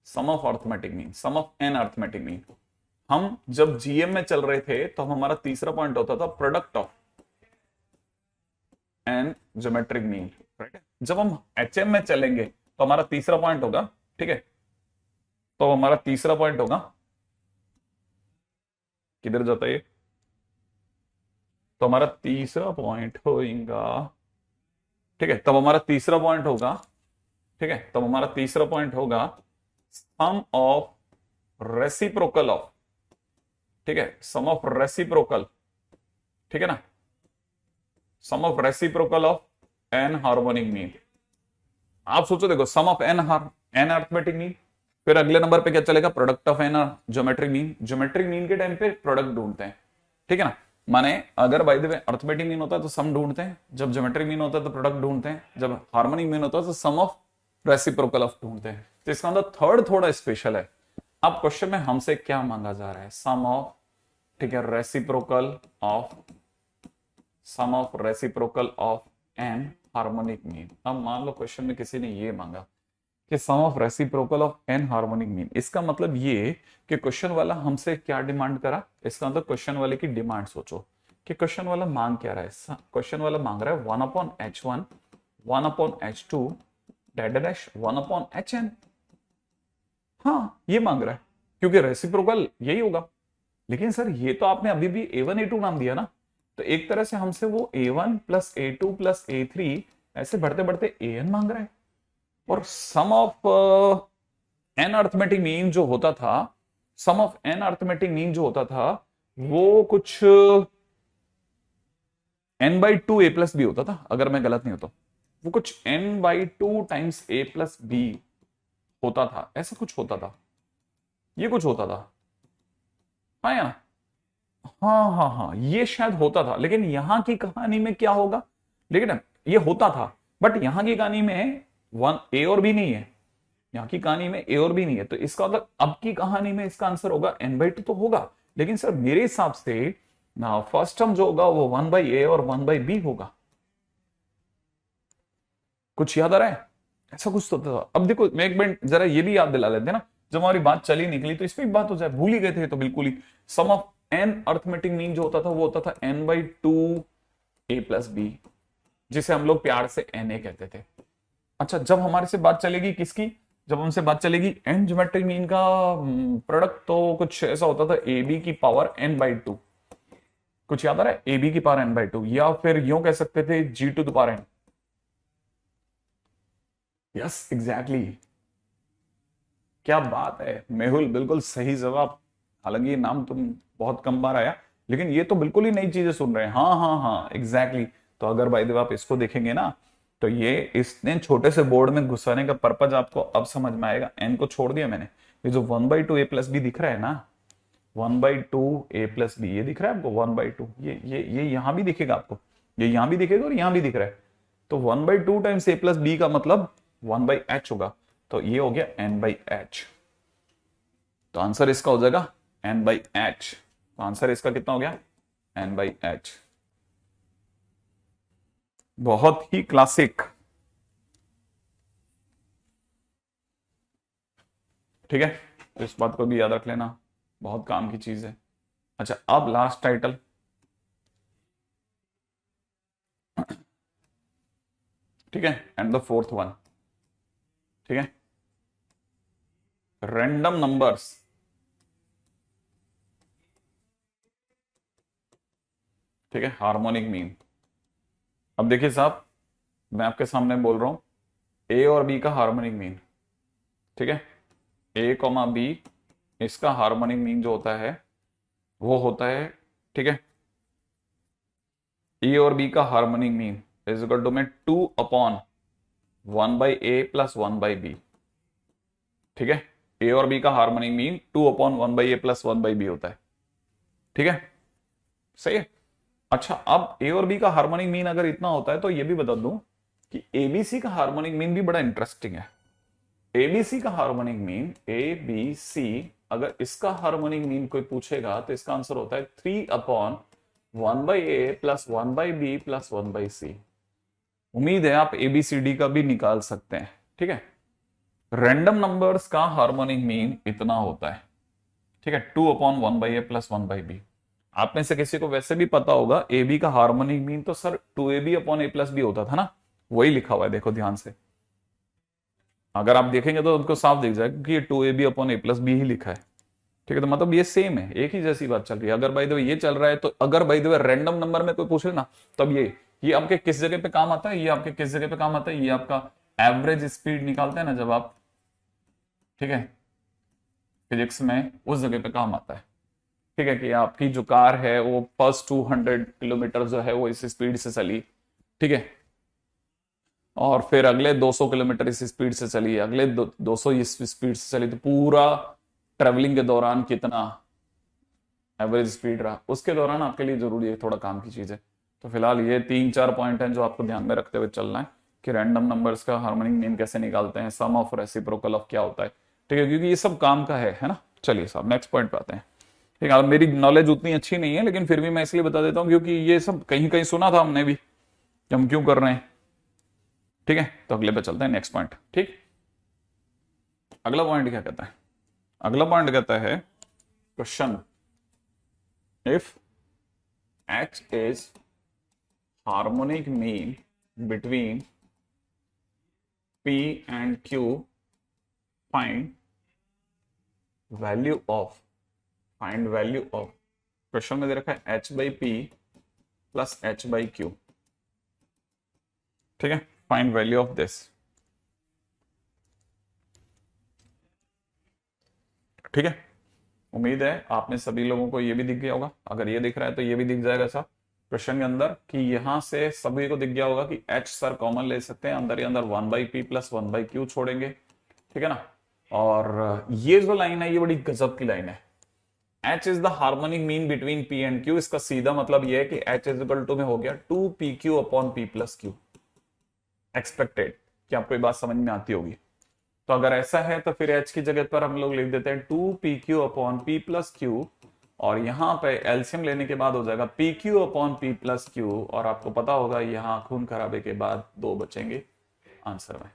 sum of arithmetic mean, sum of n arithmetic mean. हम जब जीएम में चल रहे थे तो हमारा तीसरा पॉइंट होता था product of N geometric mean, right. जब हम एचएम में चलेंगे तो हमारा तीसरा पॉइंट होगा, ठीक है, तो हमारा तीसरा पॉइंट होगा, किधर जाता है ये, तो हमारा तीसरा पॉइंट होगा, ठीक है, तब हमारा तीसरा पॉइंट होगा, ठीक है, तब हमारा तीसरा पॉइंट होगा सम ऑफ रेसिप्रोकल ऑफ, ठीक है, सम ऑफ रेसिप्रोकल, ठीक है ना, sum of reciprocal of N harmonic mean. आप सोचो, देखो, sum of n arithmetic mean, फिर अगले नंबर पे क्या चलेगा, product of N geometric mean. Geometric mean के टाइम पे प्रोडक्ट ढूंढते हैं, ठीक है ना, माने अगर by the way arithmetic mean होता है तो सम ढूंढते हैं, जब ज्योमेट्रिक मीन होता है तो प्रोडक्ट ढूंढते हैं, जब हार्मोनिक मीन होता है तो सम ऑफ रेसिप्रोकल ऑफ ढूंढते हैं। तो इसका मतलब थर्ड थोड़ा स्पेशल है। अब क्वेश्चन में हमसे क्या मांगा जा रहा है, सम ऑफ, ठीक है, reciprocal of, sum of reciprocal of N harmonic mean. अब मान लो क्वेश्चन में किसी ने ये मांगा कि sum of reciprocal of N harmonic mean, इसका मतलब ये कि क्वेश्चन वाला हमसे क्या डिमांड करा, इसका मतलब क्वेश्चन वाले की डिमांड सोचो कि क्वेश्चन वाला मांग क्या रहा है। क्वेश्चन वाला मांग रहा है 1/H1 1/H2 डैश 1/Hn। हाँ, ये मांग रहा है क्योंकि रेसिप्रोकल यही होगा। लेकिन सर ये तो आपने अभी भी A1 A2 नाम दिया ना, तो एक तरह से हमसे वो A1 plus A2 plus A3 ऐसे बढ़ते बढ़ते AN मांग रहा है। और सम ऑफ एन अर्थमेटिक मीन जो होता था, sum of n arithmetic mean जो होता था वो कुछ n/2 A प्लस बी होता था, अगर मैं गलत नहीं होता, वो कुछ n/2 times A plus B होता था, ऐसा कुछ होता था, ये कुछ होता था, हाँ या ना, हाँ, ये शायद होता था। लेकिन यहां की कहानी में क्या होगा, लेकिन ये होता था, बट यहां की कहानी में 1 A और B नहीं है, यहाँ की कहानी में A और B नहीं है, तो इसका मतलब अब की कहानी में इसका आंसर होगा n/2 तो होगा। लेकिन सर मेरे हिसाब से ना फर्स्ट टर्म जो होगा वो 1/A और 1/B होगा। कुछ याद आ रहा है, ऐसा कुछ तो था। अब देखो, मैं एक मिनट जरा ये भी याद दिला लेते हैं ना, जब हमारी बात चली निकली तो इसमें बात हो जाए, भूल ही गए थे तो बिल्कुल ही। सम ऑफ एन अर्थमेटिक मीन जो होता था वो होता था n/2 A प्लस बी, जिसे हम लोग प्यार से Na कहते थे। अच्छा, जब हमारे से बात चलेगी किसकी, जब हमसे बात चलेगी एन ज्योमेट्रिक मीन का प्रोडक्ट, तो कुछ ऐसा होता था AB की पावर n/2। कुछ याद आ रहा है, AB की पावर n/2, या फिर यूं कह सकते थे G to the power n। Yes exactly, क्या बात है मेहुल, बिल्कुल सही जवाब। हालांकि ये नाम तुम बहुत कम बार आया, लेकिन ये तो बिल्कुल ही नई चीजें सुन रहे हैं। हाँ हाँ हाँ, एग्जैक्टली। तो अगर भाई देव आप इसको देखेंगे ना, तो ये इसने छोटे से बोर्ड में घुसाने का पर्पज आपको अब समझ में आएगा। एन को छोड़ दिया मैंने, ये जो 1/2 a+b दिख रहा है ना, 1/2 a+b, ये दिख रहा है आपको 1/2, ये यहां भी दिखेगा आपको, ये यहां भी दिखेगा और यहां भी दिख रहा है। तो 1/2 टाइम्स a+b का मतलब 1/h होगा, तो ये हो गया n/h। तो आंसर इसका हो जाएगा n/h। तो आंसर इसका कितना हो गया, n/h। बहुत ही क्लासिक। ठीक है, तो इस बात को भी याद रख लेना, बहुत काम की चीज है। अच्छा, अब लास्ट टाइटल। ठीक है, एंड द फोर्थ वन। ठीक है, रैंडम नंबर्स। ठीक है, हार्मोनिक मीन। अब देखिए साहब, मैं आपके सामने बोल रहा हूं ए और बी का हार्मोनिक मीन। ठीक है, a, b, इसका हार्मोनिक मीन जो होता है वो होता है, ठीक है, ए और बी का harmonic mean is equal to में 2/1/a+1/b। ठीक है, ए और बी का हार्मोनिक मीन 2/1/a+1/b होता है। ठीक है, सही है। अच्छा, अब ए और बी का हार्मोनिक मीन अगर इतना होता है, तो ये भी बता दूं कि एबीसी का हार्मोनिक मीन भी बड़ा इंटरेस्टिंग है। एबीसी का harmonic mean, A B C, अगर इसका हार्मोनिक मीन कोई पूछेगा तो इसका आंसर होता है 3/1/a+1/b+1/c। उम्मीद है आप एबीसीडी का भी निकाल सकते हैं। ठीक है, रैंडम नंबर्स का हार्मोनिक मीन इतना होता है। ठीक है, 2/1/a+1/b। आप में से किसी को वैसे भी पता होगा ए बी का हार्मोनिक मीन तो सर 2ab/a+b होता था ना, वही लिखा हुआ है, देखो ध्यान से। अगर आप देखेंगे तो उनको साफ दिख जाएगा कि ये 2ab/a+b ही लिखा है। ठीक है, तो मतलब ये सेम है, एक ही जैसी बात चल रही है। अगर बाय द वे ये चल रहा है, तो अगर by the way random number में कोई पूछे ना, तब ये आपके किस जगह पे काम आता है, ये आपके किस जगह पे काम आता है, ये आपका एवरेज स्पीड निकालते हैं ना जब आप, ठीक है, फिजिक्स में उस जगह पे काम आता है। ठीक है, कि आपकी जो कार है वो फर्स्ट 200 किलोमीटर जो है वो इस स्पीड से चली, ठीक है, और फिर अगले 200 किलोमीटर इस स्पीड से चली, अगले 200 इस स्पीड से चली, तो पूरा ट्रेवलिंग के दौरान कितना एवरेज स्पीड रहा, उसके दौरान आपके लिए जरूरी है, थोड़ा काम की चीज है। तो फिलहाल ये 3-4 पॉइंट हैं जो आपको ध्यान में रखते हुए चलना है कि रैंडम नंबर्स का हार्मोनिक मीन कैसे निकालते हैं, सम ऑफ रेसिप्रोकल ऑफ क्या होता है। ठीक है, क्योंकि ये सब काम का है ना। चलिए साहब, नेक्स्ट पॉइंट पे आते हैं। ठीक है, मेरी नॉलेज उतनी अच्छी नहीं है, लेकिन फिर भी मैं इसलिए बता देता हूँ क्योंकि ये सब कहीं कहीं सुना था हमने भी कि हम क्यों कर रहे हैं। ठीक है, तो अगले पे चलते हैं, नेक्स्ट पॉइंट। ठीक, अगला पॉइंट क्या कहता है? अगला पॉइंट कहता है question, if h is harmonic mean between p and q, find value of, question में दे रखा है h/p प्लस h/q। ठीक है, फाइंड वैल्यू ऑफ दिस। ठीक है, उम्मीद है आप में सभी लोगों को ये भी दिख गया होगा। अगर ये दिख रहा है तो ये भी दिख जाएगा साहब क्वेश्चन के अंदर, कि यहां से सभी को दिख गया होगा कि h सर कॉमन ले सकते हैं, अंदर ही अंदर 1/p प्लस 1/q छोड़ेंगे। ठीक है ना, और ये जो लाइन है ये बड़ी गजब की लाइन है। h is the harmonic mean between p and q। इसका सीधा मतलब ये है कि h इज इक्वल टू में हो गया 2pq/p+q। एक्सपेक्टेड कि आपको ये बात समझ में आती होगी। तो अगर ऐसा है तो फिर h की जगह पर हम लोग लिख देते हैं 2pq/p+q, और यहां पे एलसीएम लेने के बाद हो जाएगा pq/p+q, और आपको पता होगा यहां खून खराबे के बाद 2 बचेंगे आंसर में।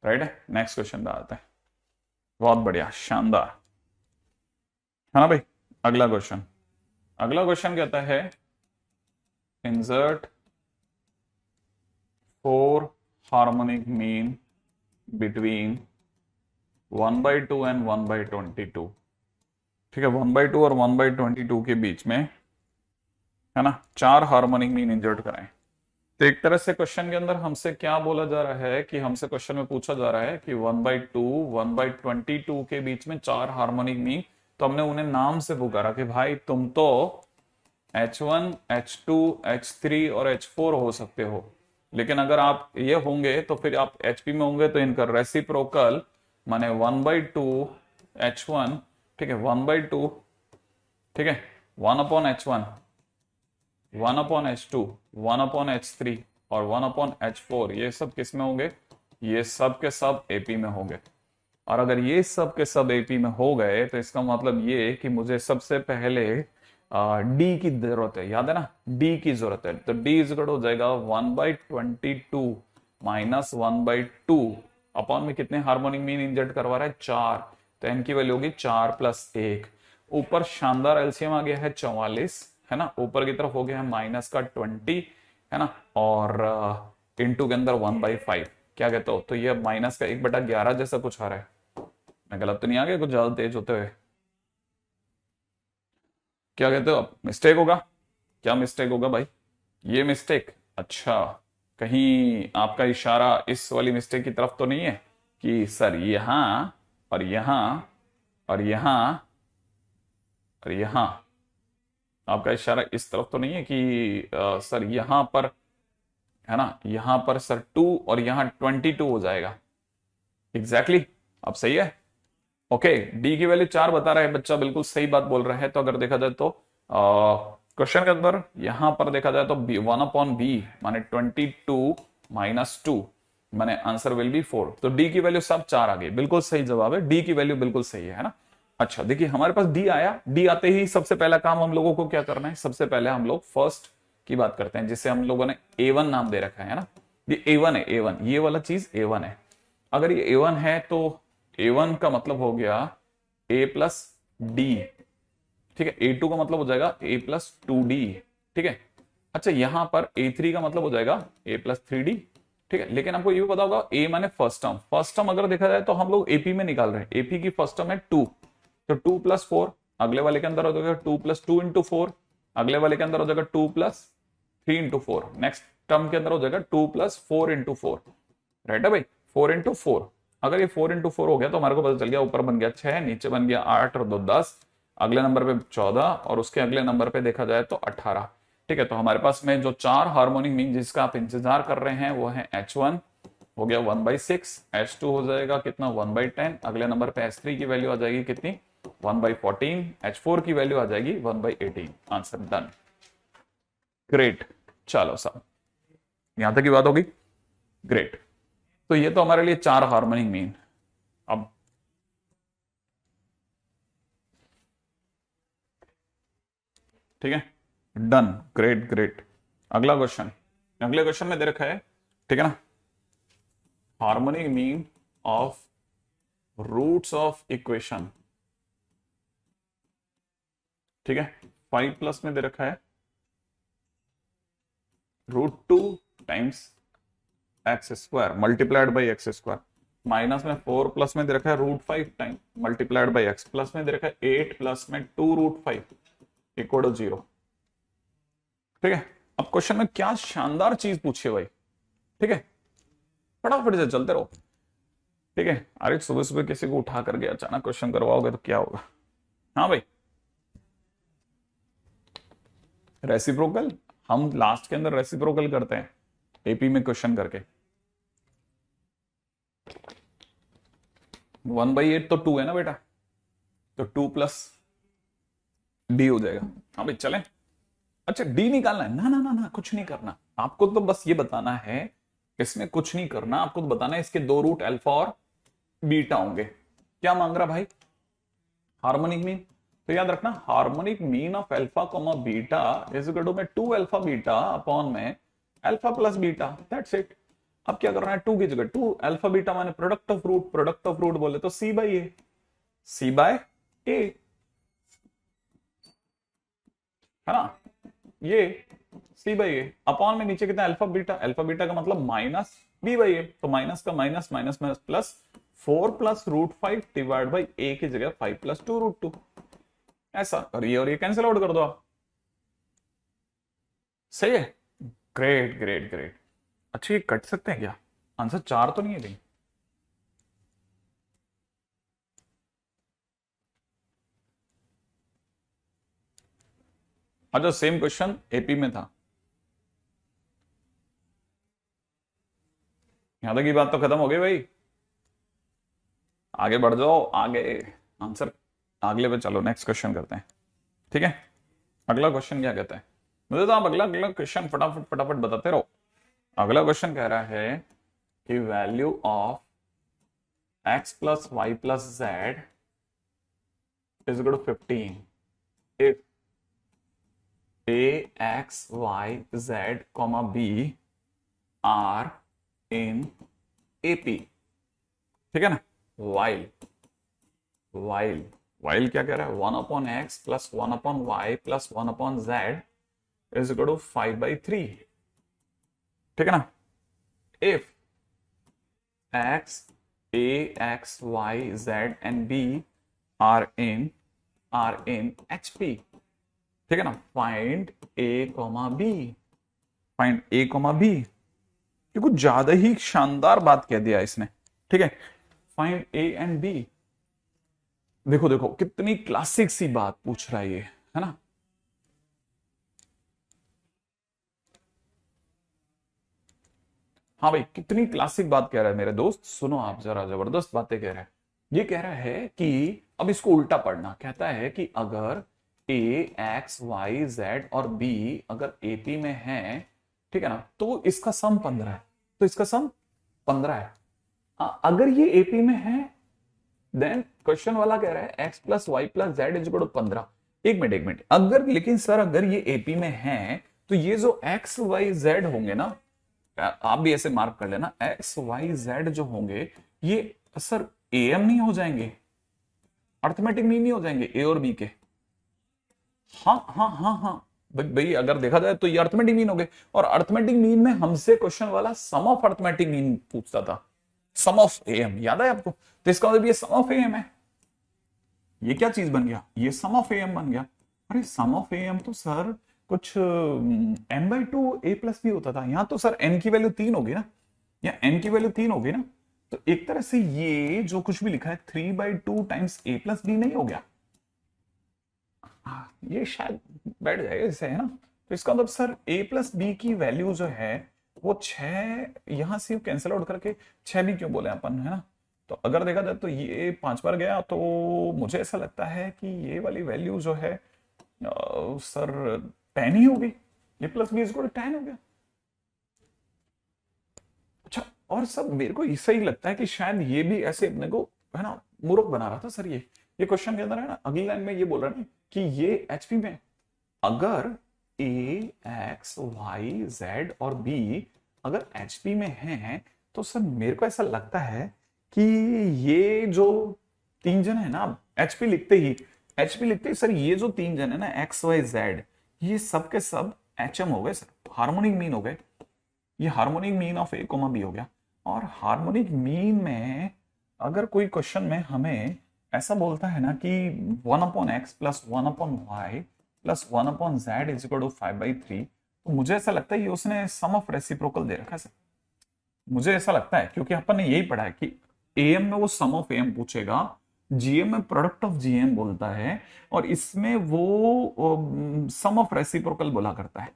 राइट है, नेक्स्ट क्वेश्चन पे आते हैं। बहुत बढ़िया, शानदार है ना भाई। अगला क्वेश्चन कहता है insert 4 harmonic mean between 1/2 and 1/22। ठीक है, 1/2 और 1/22 के बीच में है ना 4 हार्मोनिक मीन इंसर्ट कराएं। तो एक तरह से क्वेश्चन के अंदर हमसे क्या बोला जा रहा है कि हमसे क्वेश्चन में पूछा जा रहा है कि 1/2 1/22 के बीच में चार हार्मोनिक मीन, तो हमने उन्हें नाम से पुकारा कि भाई तुम तो H1 H2 H3 और H4 हो सकते हो, लेकिन अगर आप ये होंगे तो फिर आप HP में होंगे तो इनका रेसिप्रोकल माने 1/2 H1, ठीक है, 1/2, ठीक है, 1/H1, 1/H2, 1/H3 और 1/H4, ये सब किस में होंगे? ये सब के सब AP में होंगे। और अगर ये सब के सब AP में हो गए तो इसका मतलब ये कि मुझे सबसे पहले D की जरूरत है, याद है ना, D की जरूरत है। तो D इजकल हो जाएगा 1/22 माइनस 1/2 अपॉन में कितने हार्मोनिक मीन इंजर्ट करवा रहा है? 4। तो n की वैल्यू होगी 4+1। ऊपर शानदार एलसीएम आ गया है 44, है ना, ऊपर की तरफ हो गया है माइनस का 20, है ना, और इंटू के अंदर 1/5, क्या कहते हो? तो ये माइनस का 1/11 जैसा कुछ आ रहा है। मैं गलत तो नहीं आ गया कुछ ज्यादा तेज होते हुए? क्या कहते हो? मिस्टेक होगा? क्या मिस्टेक होगा भाई? ये मिस्टेक? अच्छा, कहीं आपका इशारा इस वाली मिस्टेक की तरफ तो नहीं है कि सर यहां और यहां और यहां और यहां, आपका इशारा इस तरफ तो नहीं है कि सर यहां पर, है ना, यहां पर सर 2 और यहां 22 हो जाएगा? एग्जैक्टली exactly, अब सही है। ओके, डी की वैल्यू 4 बता रहा है बच्चा, बिल्कुल सही बात बोल रहा है। तो अगर देखा जाए तो क्वेश्चन के अंदर यहां पर देखा जाए तो 1/b माने 22 - 2 माने आंसर विल बी 4। तो डी की वैल्यू सब 4 आ गई, बिल्कुल सही जवाब है, डी की वैल्यू बिल्कुल सही है ना। अच्छा देखिए, हमारे पास डी आया, डी आते ही सबसे पहला काम हम लोगों को क्या करना है? सबसे पहले हम लोग फर्स्ट की बात करते हैं, जिसे हम लोगों ने A1 नाम दे रखा है ना। ये A1 है, A1, ये वाला चीज A1 है। अगर ये A1 है तो A1 का मतलब हो गया A+D, ठीक है। A2 का मतलब हो जाएगा A+2D, ठीक है। अच्छा, यहां पर A3 का मतलब हो जाएगा A+3D, ठीक है। लेकिन आपको ये भी पता होगा A माने फर्स्ट टर्म, फर्स्ट टर्म अगर देखा जाए तो हम लोग AP में निकाल रहे हैं, AP की फर्स्ट टर्म है 2, तो 2+4 अगले वाले के अंदर हो जाएगा 2+2 × 4, अगले वाले के अंदर हो जाएगा 2+3 × 4, नेक्स्ट टर्म के अंदर हो जाएगा 2+4 × 4, राइट है भाई, 4 × 4। अगर ये 4 × 4 हो गया तो हमारे को पता चल गया ऊपर बन गया 6, नीचे बन गया 8 और 2 10, अगले नंबर पे 14 और उसके अगले नंबर पे देखा जाए तो 18, ठीक है। तो हमारे पास में जो चार हार्मोनिक मीन जिसका आप इंतजार कर रहे हैं वो है H1 हो गया 1/6, H2 हो जाएगा कितना 1/10, अगले नंबर पे H3 की वैल्यू आ जाएगी कितनी 1/14, H4 की वैल्यू आ जाएगी 1/18। Answer done, great. चलो साहब, यहां तक की बात होगी, ग्रेट। तो ये तो हमारे लिए चार हार्मोनिक मीन। अब ठीक है, डन, ग्रेट ग्रेट। अगला क्वेश्चन, अगले क्वेश्चन में दे रखा है, ठीक है ना, harmonic mean of roots of equation, ठीक है। 5+ में दे रखा है √2 times x² multiplied by x², minus में 4+ में दे रखा है √5 time multiplied by x, plus में दे रखा है 8+ में 2√5 इक्वल टू 0, ठीक है। अब क्वेश्चन में क्या शानदार चीज पूछे भाई, ठीक है, फटाफट से चलते रहो, ठीक है। अरे सुबह सुबह किसी को उठा करके अचानक क्वेश्चन करवाओगे तो क्या होगा? हाँ भाई, रेसिप्रोकल, हम लास्ट के अंदर रेसिप्रोकल करते हैं एपी में क्वेश्चन करके। 1/8 तो 2 है ना बेटा, तो 2+D हो जाएगा। हाँ भाई चलें। अच्छा, डी निकालना है ना, ना ना ना, कुछ नहीं करना आपको, तो बस ये बताना है, इसमें कुछ नहीं करना आपको, तो बताना है इसके दो रूट अल्फा और बीटा होंगे। क्या मांग रहा भाई? Harmonic mean. तो याद रखना, harmonic mean of alpha comma beta is equal to में 2 अल्फा बीटा अपॉन में alpha plus beta, that's it. अब क्या करना है, 2 की जगह 2 अल्फा बीटा माने product of root, product of root बोले तो C/A, C/A, है ना, ये C/A अपॉन में नीचे कितना अल्फा बीटा, अल्फा बीटा का मतलब -B/A, तो माइनस का minus minus minus plus 4+√5 divide by A की जगह 5+2√2, ऐसा। और ये कैंसिल आउट कर दो आप, सही है, ग्रेट ग्रेट ग्रेट। अच्छा ये कट सकते हैं क्या? आंसर 4 तो नहीं है कहीं? अच्छा सेम क्वेश्चन एपी में था। यहां तक की बात तो खत्म हो गई भाई। आगे बढ़ जाओ आगे। आंसर अगले पे चलो, नेक्स्ट क्वेश्चन करते हैं। ठीक है। अगला क्वेश्चन क्या कहता है? मुझे तो आप अगला अगला क्वेश्चन फटाफट फटाफट बताते रहो। अगला क्वेश्चन कह रहा है कि value of x plus Y plus Z is equal to 15 if a x y z comma b are in AP। ठीक है ना? वाइल वाइल वाइल क्या कह रहा है? 1/x plus 1/y plus 1/z is equal to 5/3। ठीक है ना? If x a x y z and b are in HP। ठीक है ना? Find a comma B. Find a comma B. ये कुछ ज्यादा ही शानदार बात कह दिया इसने। ठीक है। Find A and B. देखो देखो कितनी क्लासिक सी बात पूछ रहा है ये, है ना? हाँ भाई कितनी क्लासिक बात कह रहा है मेरे दोस्त, सुनो आप जरा, जबरदस्त बातें कह रहा है। ये कह रहा है कि अब इसको उल्टा पढ़ना, कहता है कि अगर ए एक्स वाई जेड और बी अगर एपी में है, ठीक है ना, तो इसका सम 15 है। तो इसका सम 15 है। अगर ये एपी में है देन क्वेश्चन वाला कह रहा है X plus Y plus Z is equal to 15। एक मिनट एक मिनट, अगर, लेकिन सर अगर ये एपी में है तो ये जो एक्स वाई जेड होंगे ना, आप भी ऐसे मार्क कर लेना, एक्स वाई जेड जो होंगे ये सर एम नहीं हो जाएंगे? अर्थमेटिक मीन नहीं हो जाएंगे ए और बी के? हाँ हाँ हाँ हाँ भाई अगर देखा जाए तो ये अर्थमेटिक मीन हो गए। और अर्थमेटिक मीन में हमसे क्वेश्चन वाला सम ऑफ अर्थमेटिक मीन पूछता था, सम ऑफ एम, याद है आपको? तो इसका मतलब ये सम ऑफ एम है। ये क्या चीज बन गया? ये सम ऑफ एम बन गया। अरे सम ऑफ एम तो सर कुछ n/2 a प्लस बी होता था, यहां तो सर n की वैल्यू 3 होगी ना, या n की वैल्यू 3 होगी ना। तो एक तरह से ये जो कुछ भी लिखा है 3/2 टाइम्स a प्लस बी नहीं हो गया? ये शायद बैठ जाएगा इससे, है ना? तो इसका मतलब सर a प्लस बी की वैल्यू जो है वो 6, यहां से कैंसिल आउट करके 6 भी क्यों बोले अपन, है ना? तो अगर देखा जाए तो ये 5 बार गया, तो मुझे ऐसा लगता है कि ये वाली वैल्यू जो है सर 10 ही होगी। a प्लस बी इज 10 हो गया। अच्छा, और सब मेरे को ऐसा ही लगता है कि शायद ये भी ऐसे अपने को, है ना, मूर्ख बना रहा था सर। ये क्वेश्चन के अंदर है ना, अगली लाइन में ये बोल रहा है ना कि ये एचपी में अगर ए एक्स वाई जेड और बी अगर एचपी में है, तो सर मेरे को ऐसा लगता है कि ये जो 3 जन है ना, एचपी लिखते ही सर ये जो 3 जन है ना एक्स वाई जेड, ये सब के सब एचएम हो गए सर, हार्मोनिक मीन हो गए। ये harmonic mean of A comma B हो गया। और हार्मोनिक मीन में अगर कोई क्वेश्चन में हमें ऐसा बोलता है ना कि 1/x plus 1/y plus 1/z is equal to 5/3, तो मुझे ऐसा लगता है ये उसने सम ऑफ रेसिप्रोकल दे रखा है सर। मुझे ऐसा लगता है क्योंकि अपन ने यही पढ़ा है कि एएम में वो सम ऑफ एम पूछेगा, जीएम में प्रोडक्ट ऑफ जीएम बोलता है, और इसमें वो सम ऑफ रेसिप्रोकल बोला करता है।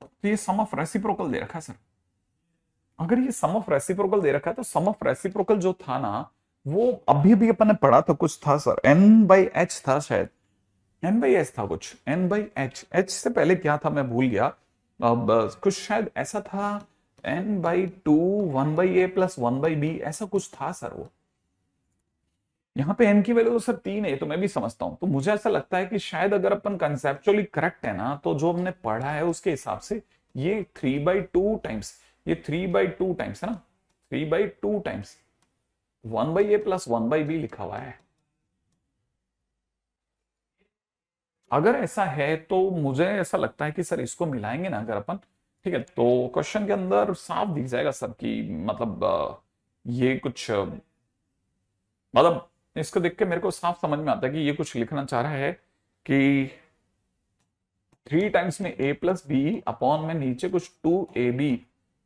तो ये सम ऑफ रेसिप्रोकल दे रखा है सर। अगर ये सम ऑफ रेसिप्रोकल दे रखा है तो सम ऑफ रेसिप्रोकल जो था ना, वो अभी भी अपन ने पढ़ा था, कुछ था सर n/h था शायद, n/h था कुछ, n/h, h से पहले क्या था मैं भूल गया। अब कुछ शायद ऐसा था n/2 1/a प्लस 1/b, ऐसा कुछ था सर वो। यहाँ पे n की वैल्यू तो सर 3 है, तो मैं भी समझता हूं। तो मुझे ऐसा लगता है कि शायद अगर अपन कंसेप्चुअली करेक्ट है ना, तो जो हमने पढ़ा है उसके हिसाब से ये 3/2 टाइम्स, ये 3/2 टाइम्स है ना, 3/2 टाइम्स 1/a प्लस 1/b लिखा हुआ है। अगर ऐसा है तो मुझे ऐसा लगता है कि सर इसको मिलाएंगे ना अगर अपन, ठीक है, तो क्वेश्चन के अंदर साफ दिख जाएगा सर कि मतलब ये कुछ मतलब इसको देख के मेरे को साफ समझ में आता है कि ये कुछ लिखना चाह रहा है कि 3 टाइम्स में a प्लस बी अपॉन में नीचे कुछ 2ab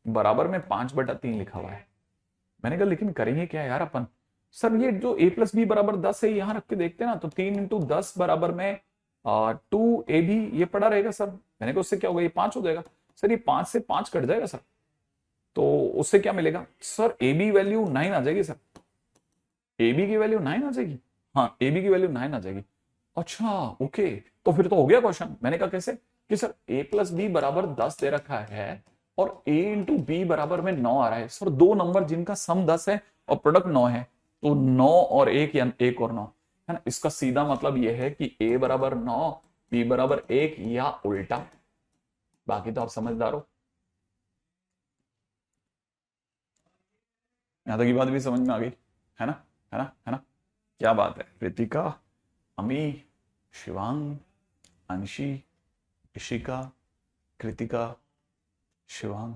बराबर में 5/3 लिखा हुआ है। मैंने कहा लेकिन करेंगे क्या यार अपन। सर ये जो a प्लस बी बराबर 10 है यहां रख के देखते हैं ना, तो 3 × 10 बराबर में 2ab ये पड़ा रहेगा सर। मैंने कहा उससे क्या होगा, ये 5 हो जाएगा। सर ये 5 से 5 कट जाएगा सर, तो उससे क्या मिलेगा सर, ए बी वैल्यू 9 आ जाएगी सर। ए बी की वैल्यू 9 आ जाएगी। हाँ ए बी की वैल्यू 9 आ जाएगी। अच्छा ओके, तो फिर तो हो गया क्वेश्चन। मैंने कहा कैसे, कि सर a प्लस बी बराबर 10 दे रखा है और a इंटू बी बराबर में 9 आ रहा है। सर दो नंबर जिनका सम 10 है और प्रोडक्ट 9 है, तो 9 और 1 या 1 और 9 है ना। इसका सीधा मतलब यह है कि a बराबर 9 b बराबर 1 या उल्टा। बाकी तो आप समझदार हो। यहां तक की बात भी समझ में आ गई है ना, है ना, है ना। क्या बात है, रितिका, अमी, शिवांग, अंशी, इशिका, कृतिका, शिवांग,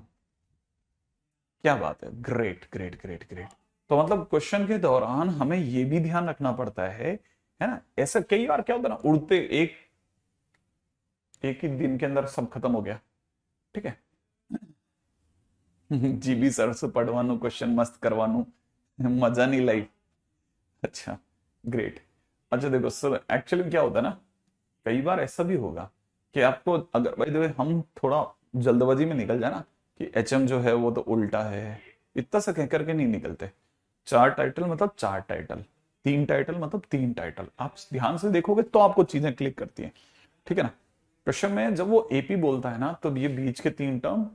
क्या बात है, ग्रेट ग्रेट ग्रेट ग्रेट। तो मतलब क्वेश्चन के दौरान हमें यह भी ध्यान रखना पड़ता है ना। ऐसा कई बार क्या होता है ना, उड़ते एक एक ही दिन के अंदर सब खत्म हो गया, ठीक है। जीबी सर से पढ़वानू, क्वेश्चन मस्त करवानू, मजा नहीं लाई। अच्छा ग्रेट। अच्छा देखो सर, एक्चुअली क्या होता है ना, कई बार ऐसा भी होगा कि आपको अगर भाई देखो हम थोड़ा जल्दबाजी में निकल जाए ना कि एचएम जो है वो तो उल्टा है, इतना सा कह करके नहीं निकलते। 4 टाइटल मतलब 4 टाइटल, 3 टाइटल मतलब 3 टाइटल। आप ध्यान से देखोगे तो आपको चीजें क्लिक करती हैं, ठीक है ना। क्वेश्चन में जब वो एपी बोलता है ना, तो ये बीच के 3 टर्म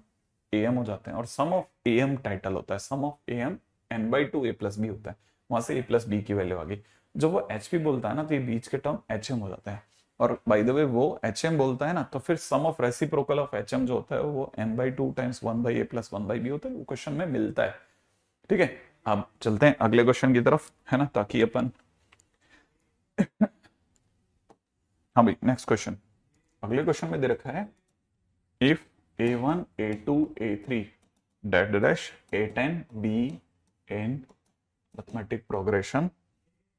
एएम हो जाते हैं और सम ऑफ एएम टाइटल होता है। Sum of AM n/2 a plus B होता है, वहां से a प्लस बी की वैल्यू आ गई। जब वो एचपी बोलता है ना, तो ये बीच के टर्म एचएम हो जाते हैं। और बाय द वे वो एचएम बोलता है ना, तो फिर सम ऑफ रेसिप्रोकल ऑफ एचएम जो होता है वो n/2 times 1/a plus 1/b होता है। वो क्वेश्चन में मिलता है, ठीक है। अब चलते हैं अगले क्वेश्चन की तरफ, है ना, ताकि अपन हाँ भाई नेक्स्ट क्वेश्चन। अगले क्वेश्चन में दे रखा है if a1 a2 a3 dash dash a10 b in arithmetic progression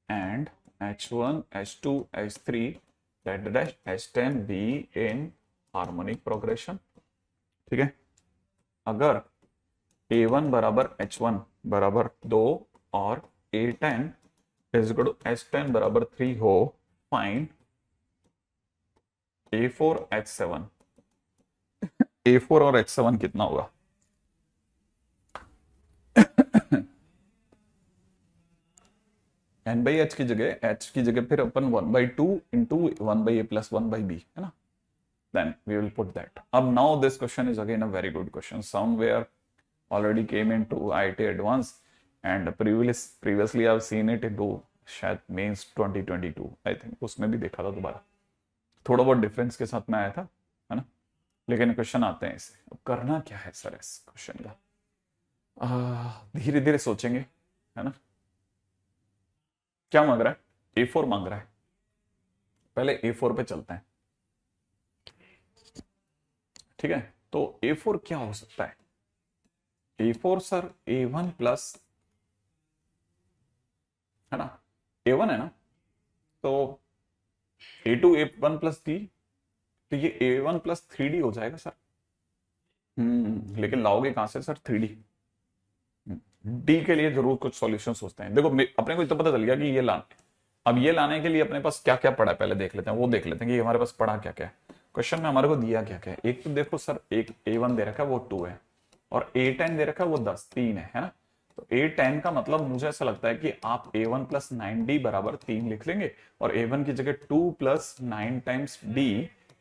and h1 h2 h3 dash dash h10 b in harmonic progression, ठीक है। अगर a1 बराबर h1 बराबर 2 और a10 is equal to h10 बराबर 3 हो, फाइंड a4 h7। a4 और h7 कितना होगा। n बाई एच की जगह, h की जगह फिर अपन 1/2 इंटू 1/a प्लस 1/b, है ना। Then we will put that. Now this question is again a very good question. Somewhere already came into IIT Advanced and previously I've seen it into शायद mains 2022 I think, उसमें भी देखा था दोबारा। थोड़ा बहुत डिफरेंस के साथ में आया था, है ना। लेकिन क्वेश्चन आते हैं इसे। अब करना क्या है सर इस क्वेश्चन का, धीरे धीरे सोचेंगे, है ना। क्या मांग रहा है, A4 मांग रहा है। पहले A4 पे चलते हैं, ठीक है। तो A4 क्या हो सकता है। A4 सर A1 प्लस, है ना, A1 है ना, तो A2 A1 प्लस डी, तो ये A1 प्लस 3D हो जाएगा सर। लेकिन लाओगे कहां से सर 3D। डी के लिए जरूर कुछ सॉल्यूशन सोचते हैं। देखो अपने को इतना पता चल गया कि ये लाना, अब ये लाने के लिए अपने पास क्या क्या पड़ा है पहले देख लेते हैं। वो देख लेते हैं कि हमारे पास पड़ा क्या क्या है। क्वेश्चन में हमारे को दिया क्या क्या है। एक तो देखो सर, एक A1 दे रखा है वो 2 है, और A10 दे रखा है वो 10, 3 है ना। तो A10 का मतलब मुझे ऐसा लगता है कि आप A1 प्लस 9D बराबर 3 लिख लेंगे, और A1 की जगह 2 plus 9 times D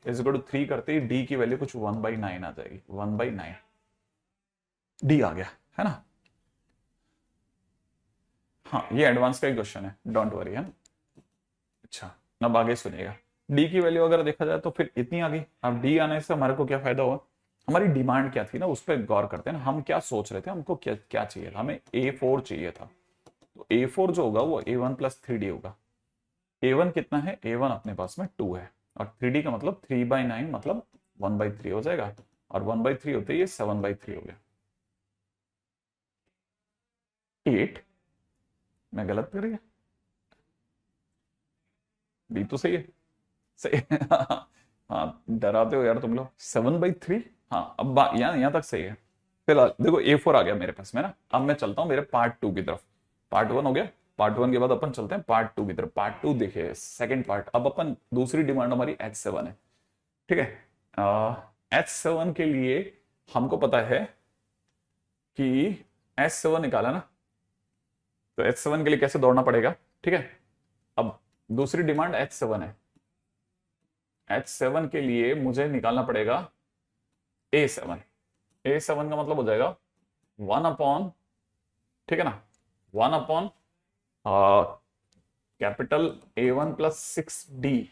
is equal to 3 करते ही D की वैल्यू कुछ 1/9 आ जाएगी। 1/9 D आ गया, है ना। हाँ ये एडवांस का ही क्वेश्चन है, डोंट वरी, है ना। अच्छा अब आगे सुनिएगा। डी की वैल्यू अगर देखा जाए तो फिर इतनी आ गई। अब डी आने से हमारे को क्या फायदा हुआ, हमारी डिमांड क्या थी ना, उस पर गौर करते हैं ना। हम क्या सोच रहे थे, हमको क्या क्या चाहिए था, हमें A4 चाहिए था। तो A4 जो होगा वो A1 प्लस 3D होगा। A1 कितना है, A1 अपने पास में 2 है, और 3D का मतलब 3/9 मतलब 1/3 हो जाएगा, और 1/3 होते ही ये 7/3 हो गया। 8, मैं गलत कर गया, बी तो सही है, सही हाँ डराते हो यार तुम लोग। 7/3। हाँ अब यहाँ तक सही है। फिलहाल देखो A4 आ गया मेरे पास में ना। अब मैं चलता हूँ मेरे पार्ट 2 की तरफ। पार्ट 1 हो गया। पार्ट 1 के बाद अपन चलते हैं पार्ट 2 की तरफ। पार्ट 2 देखिए सेकंड पार्ट। अब अपन दूसरी डिमांड हमारी H7 है। ठीक है। H7 के लिए हमको पता है कि H7 निकाला ना, तो H7 के लिए कैसे दौड़ना पड़ेगा। ठीक है। अब दूसरी डिमांड H7 है। H7 के लिए मुझे निकालना पड़ेगा A7। A7 का मतलब हो जाएगा 1 अपॉन, ठीक है ना, 1 upon capital A1 plus 6D।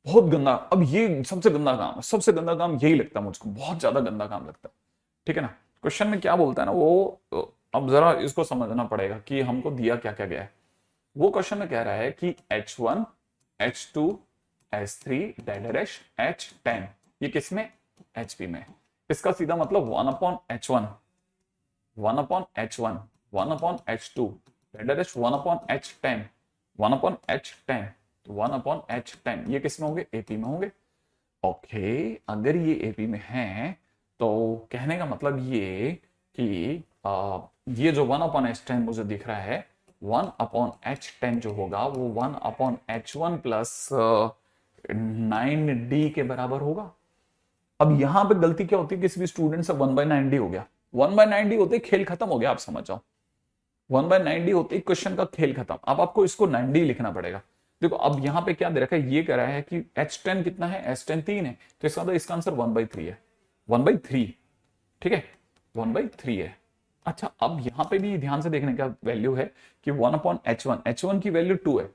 बहुत गंदा। अब ये सबसे गंदा काम है, सबसे गंदा काम यही लगता है मुझको, बहुत ज्यादा गंदा काम लगता है। ठीक है ना। क्वेश्चन में क्या बोलता है ना वो, अब जरा इसको समझना पड़ेगा कि हमको दिया क्या क्या गया है। वो क्वेश्चन में कह रहा है कि H1, H2, H3 dash H10 ये किसमें, HP में। इसका सीधा मतलब 1/H1, 1/H1, 1/H2 dash 1/H10, 1/H10, 1/H10 ये किसमें होंगे, AP में होंगे। ओके अगर ये AP में है तो कहने का मतलब ये कि ये जो 1/H10 मुझे दिख रहा है, 1/H10 जो होगा वो 1/H1 प्लस 9D के बराबर होगा। अब यहां पे गलती क्या होती है, किसी भी स्टूडेंट से 1/9D हो गया। 1/9D होते ही खेल खत्म हो गया, आप समझ जाओ। 1/9D होते ही क्वेश्चन का खेल खत्म। अब आपको इसको 9D लिखना पड़ेगा। देखो अब यहां पे क्या दे रखा है, ये कह रहा है कि H10 कितना है, H10 3 है, तो इसका मतलब इसका आंसर 1/3 है। 1/3। ठीक है 1/3 है। अच्छा अब यहां पे भी ध्यान से देखने का वैल्यू है कि 1/H1, H1 की वैल्यू 2 है,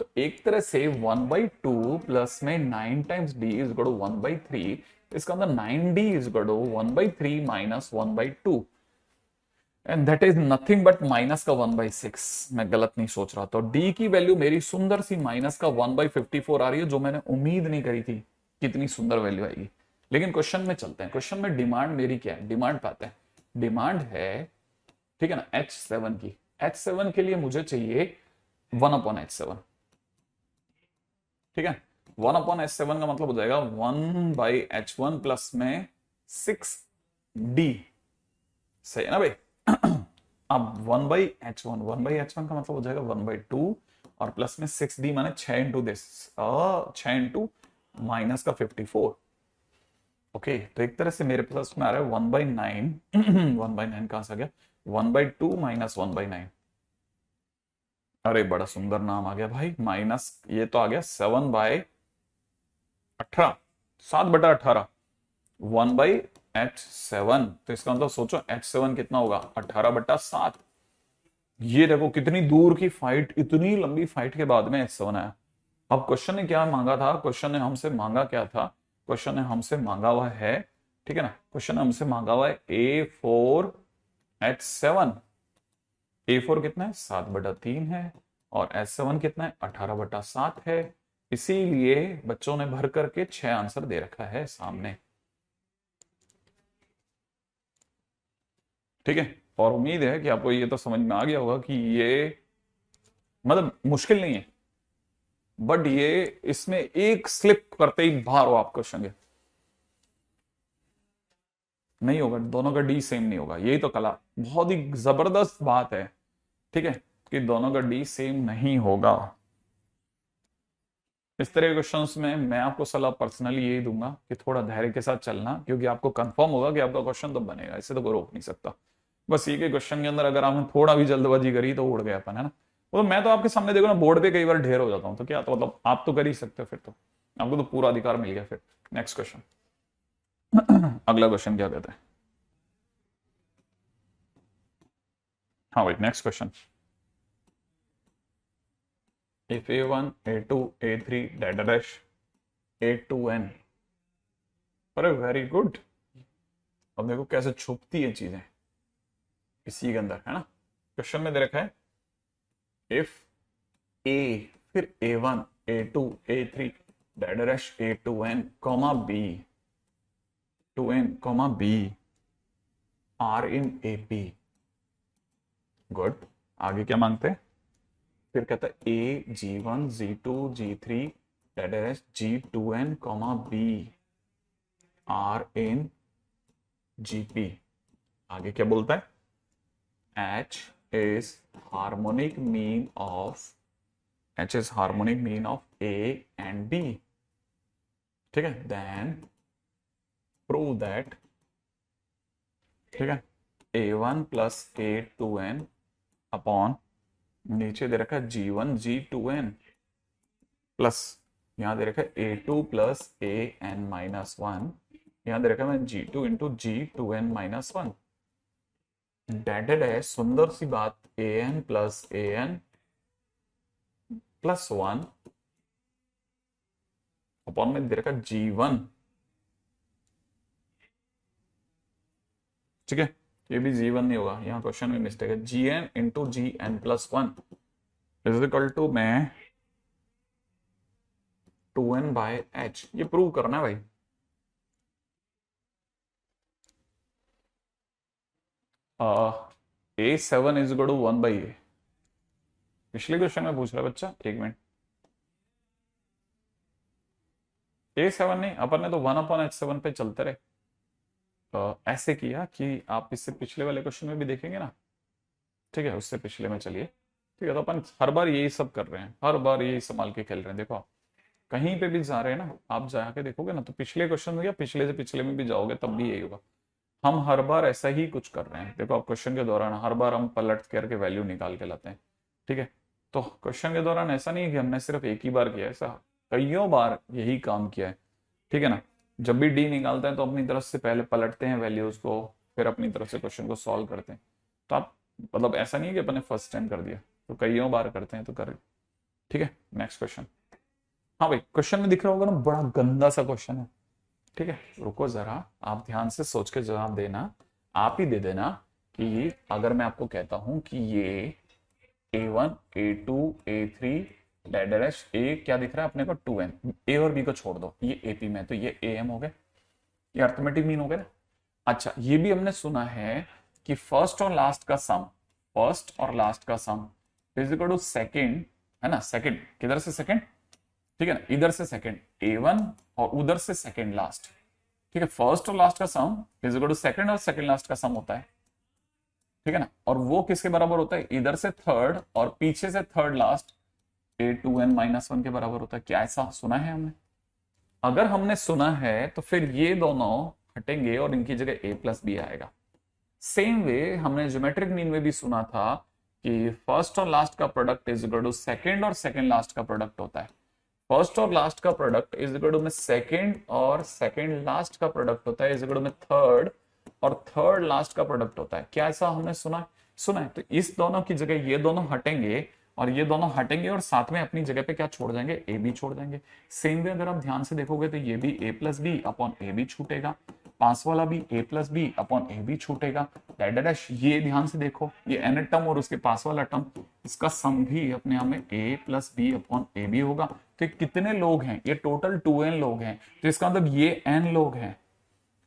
तो एक तरह से 1/2 प्लस में 9 times D is equal to 1/3। इसका अंदर 9D is equal to 1/3 minus 1/2 and that is nothing but minus का 1/6। मैं गलत नहीं सोच रहा, तो D की वैल्यू मेरी सुंदर सी माइनस का 1/54 आ रही है, जो मैंने उम्मीद नहीं करी थी कितनी सुंदर वैल्यू आएगी। लेकिन क्वेश्चन में चलते हैं। क्वेश्चन में डिमांड मेरी क्या है, डिमांड पाते हैं। डिमांड है, ठीक है ना, H7 की। H7 के लिए मुझे चाहिए 1/H7। ठीक है 1/H7 का मतलब हो जाएगा 1/H1 प्लस में 6D। सही है ना भाई। अब 1/H1, 1/H1 का मतलब हो जाएगा 1/2 और प्लस में 6D माने 6 इंटू दिस, 6 इंटू माइनस का 54। ओके तो एक तरह से मेरे पास में आ रहा है 1/9। 1/9 कहां से आ गया, 1/2 माइनस 1/9। अरे बड़ा सुंदर नाम आ गया भाई, माइनस ये तो आ गया 7/18, 7/18, 1/H7। तो इसका मतलब सोचो H7 कितना होगा, 18/7। ये देखो कितनी दूर की फाइट, इतनी लंबी फाइट के बाद में H7 आया। अब क्वेश्चन ने क्या मांगा था, क्वेश्चन ने हमसे मांगा क्या था, क्वेश्चन ने हमसे मांगा हुआ है, ठीक है ना, क्वेश्चन ने हमसे मांगा हुआ है A4H7। A4 कितना है, 7/3 है, और H7 कितना है, 18/7 है। इसीलिए बच्चों ने भर करके 6 आंसर दे रखा है सामने। ठीक है और उम्मीद है कि आपको ये तो समझ में आ गया होगा कि ये मतलब मुश्किल नहीं है, बट ये इसमें एक स्लिप करते ही बाहर हो आप क्वेश्चन के। नहीं होगा, दोनों का डी सेम नहीं होगा, यही तो कला, बहुत ही जबरदस्त बात है। ठीक है कि दोनों का डी सेम नहीं होगा। इस तरह के क्वेश्चंस में मैं आपको सलाह पर्सनली यही दूंगा कि थोड़ा धैर्य के साथ चलना, क्योंकि आपको कंफर्म होगा कि आपका क्वेश्चन तो बनेगा, इसे तो कोई रोक नहीं सकता। बस ये कि क्वेश्चन के अंदर अगर आपने थोड़ा भी जल्दबाजी करी तो उड़ गया अपन, है ना। वो तो मैं तो आपके सामने देखो ना, बोर्ड पे कई बार ढेर हो जाता हूँ, तो क्या तो मतलब आप तो कर ही सकते हो, फिर तो आपको तो पूरा अधिकार मिल गया फिर। Next question. अगला क्वेश्चन क्या कहता है, हाँ भाई next question. if a1 a2 a3 dash a2n। अरे वेरी गुड। अब देखो कैसे छुपती है चीजें इसी के अंदर, है ना। क्वेश्चन में दे रखा है इफ a फिर a1 a2 a3 dash a2n comma b 2n comma b are in AP। Good. आगे क्या मांगते हैं, फिर कहता है A G1 G2 G3 that is G2n comma B are in GP। आगे क्या बोलता है? H is harmonic mean of A and B। ठीक है, then prove that, ठीक है, A1 plus A2n अपॉन नीचे दे रखा है G1 G2n प्लस यहां दे रखा है A2 प्लस AN-1, यहां दे रखा है G2 इंटू G2n-1। डेडेड है, सुंदर सी बात, AN plus AN plus 1 upon में दे रखा G1। ठीक है, ये भी G1 नहीं होगा, यहाँ क्वेश्चन में मिस्टेक है। Gn into Gn plus 1 is equal to में 2n बाय h। ये प्रूव करना है भाई। A7 is equal to 1 by a. पिछले क्वेश्चन में पूछ रहा है बच्चा, एक मिनट। A7 नहीं, अपन ने तो 1 अपॉन H7 पे चलते रहे। ऐसे किया कि आप इससे पिछले वाले क्वेश्चन में भी देखेंगे ना, ठीक है, उससे पिछले में चलिए। ठीक है, तो अपन हर बार यही सब कर रहे हैं, हर बार यही संभाल के खेल रहे हैं। देखो आप कहीं पे भी जा रहे हैं ना, आप जाके देखोगे ना, तो पिछले क्वेश्चन में या पिछले से पिछले में भी जाओगे तब भी यही होगा। हम हर बार ऐसा ही कुछ कर रहे हैं। देखो आप क्वेश्चन के दौरान हर बार हम पलट करके वैल्यू निकाल के लाते हैं। ठीक है, तो क्वेश्चन के दौरान ऐसा नहीं है कि हमने सिर्फ एक ही बार किया, ऐसा कईयों बार यही काम किया है। ठीक है ना, जब भी डी निकालते हैं तो अपनी तरफ से पहले पलटते हैं वैल्यूज को, फिर अपनी तरफ से क्वेश्चन को सॉल्व करते हैं। तो आप मतलब ऐसा नहीं है कि अपने फर्स्ट टाइम कर दिया, तो कईयों बार करते हैं तो कर। ठीक है, नेक्स्ट क्वेश्चन। हाँ भाई, क्वेश्चन में दिख रहा होगा ना, बड़ा गंदा सा क्वेश्चन है। ठीक है, रुको जरा, आप ध्यान से सोच के जवाब देना। आप ही दे देना कि अगर मैं आपको कहता हूं कि ये A1 A2 A3 डैश ए क्या दिख रहा है अपने को 2n, ए और बी को छोड़ दो, ये AP में, तो ये AM हो गए, ये अर्थमेटिक मीन हो गया ना। अच्छा, ये भी हमने सुना है कि फर्स्ट और लास्ट का सम, फर्स्ट और लास्ट का sum is equal to second, है ना। सेकंड किधर से सेकंड, ठीक है ना, इधर से सेकंड A1 और उधर से सेकंड लास्ट। ठीक है, फर्स्ट और लास्ट का sum is equal to second और सेकंड लास्ट का सम होता है। ठीक है ना, और वो किसके बराबर होता है, इधर से थर्ड और पीछे से थर्ड लास्ट A2n-1 के बराबर होता है। क्या ऐसा सुना है हमने? अगर हमने सुना है तो फिर ये दोनों हटेंगे और इनकी जगह A प्लस बी आएगा। सेम वे हमने ज्योमेट्रिक मीन में भी सुना था कि फर्स्ट और लास्ट का product is equal to second और सेकंड लास्ट का प्रोडक्ट होता है। फर्स्ट और लास्ट का प्रोडक्ट इज इक्वल टू में सेकंड और सेकंड लास्ट का प्रोडक्ट होता है, इज इक्वल टू में थर्ड और थर्ड लास्ट का प्रोडक्ट होता है। क्या ऐसा हमने सुना है? सुना है। तो इस दोनों की जगह ये दोनों हटेंगे और ये दोनों हटेंगे और साथ में अपनी जगह पे क्या छोड़ जाएंगे, ए बी छोड़ जाएंगे। सेम वे अगर आप ध्यान से देखोगे तो ये भी a plus B upon A b छूटेगा, पास वाला भी a plus B upon A b छूटेगा। डैश ये ध्यान से देखो, ये एन टर्म और उसके पास वाला टर्म, इसका सम भी अपने आप में a plus B upon A b होगा। तो कितने लोग हैं, ये टोटल 2n लोग हैं, तो इसका मतलब ये n लोग हैं।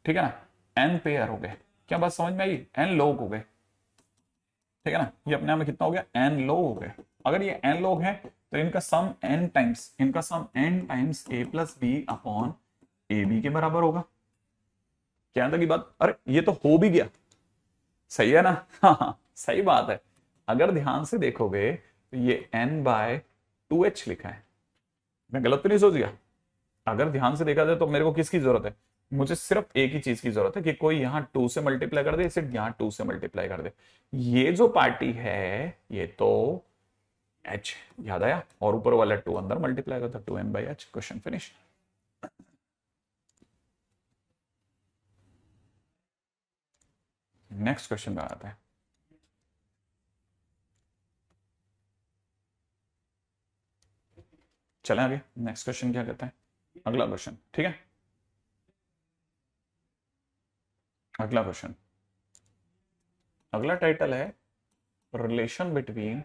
ठीक है ना, n पेयर हो गए। क्या बात समझ में आई? n लोग हो गए। ठीक है ना, ये अपने आप में कितना हो गया, n लोग हो गए। अगर ये n लोग हैं तो इनका सम n टाइम्स, इनका sum n times a plus B upon A B के बराबर होगा। क्या था की बात? अरे ये तो हो भी गया, सही है ना? हाँ, सही बात है। अगर ध्यान से देखोगे तो ये n/2h लिखा है। मैं गलत तो नहीं सोच गया? अगर ध्यान से देखा जाए तो मेरे को किसकी जरूरत है? मुझे सिर्फ एक ही चीज की जरूरत है कि कोई यहां 2 से मल्टीप्लाई कर दे, सिर्फ यहां 2 से मल्टीप्लाई कर दे। ये जो पार्टी है ये तो h, याद आया, और ऊपर वाला 2 अंदर मल्टीप्लाई करता, 2n/h। Question finish. Next question में आता है। चलें आगे, नेक्स्ट क्वेश्चन क्या कहता है, अगला क्वेश्चन। ठीक है, अगला क्वेश्चन, अगला टाइटल है relation between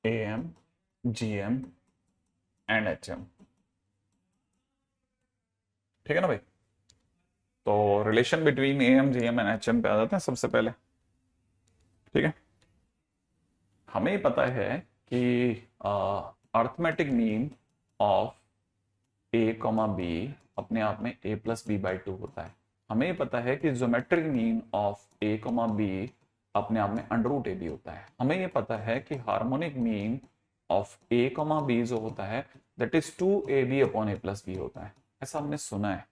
AM, GM and HM। ठीक है ना भाई, तो relation between AM, GM and HM पे आ जाते हैं सबसे पहले। ठीक है, हमें पता है कि arithmetic mean of A comma B अपने आप में a plus B by two होता है। हमें पता है कि geometric mean of A comma B अपने आप में अंडर रूट ए बी होता है। हमें ये पता है कि harmonic mean of A comma B जो होता है that is 2ab upon A plus B होता है। ऐसा हमने सुना है,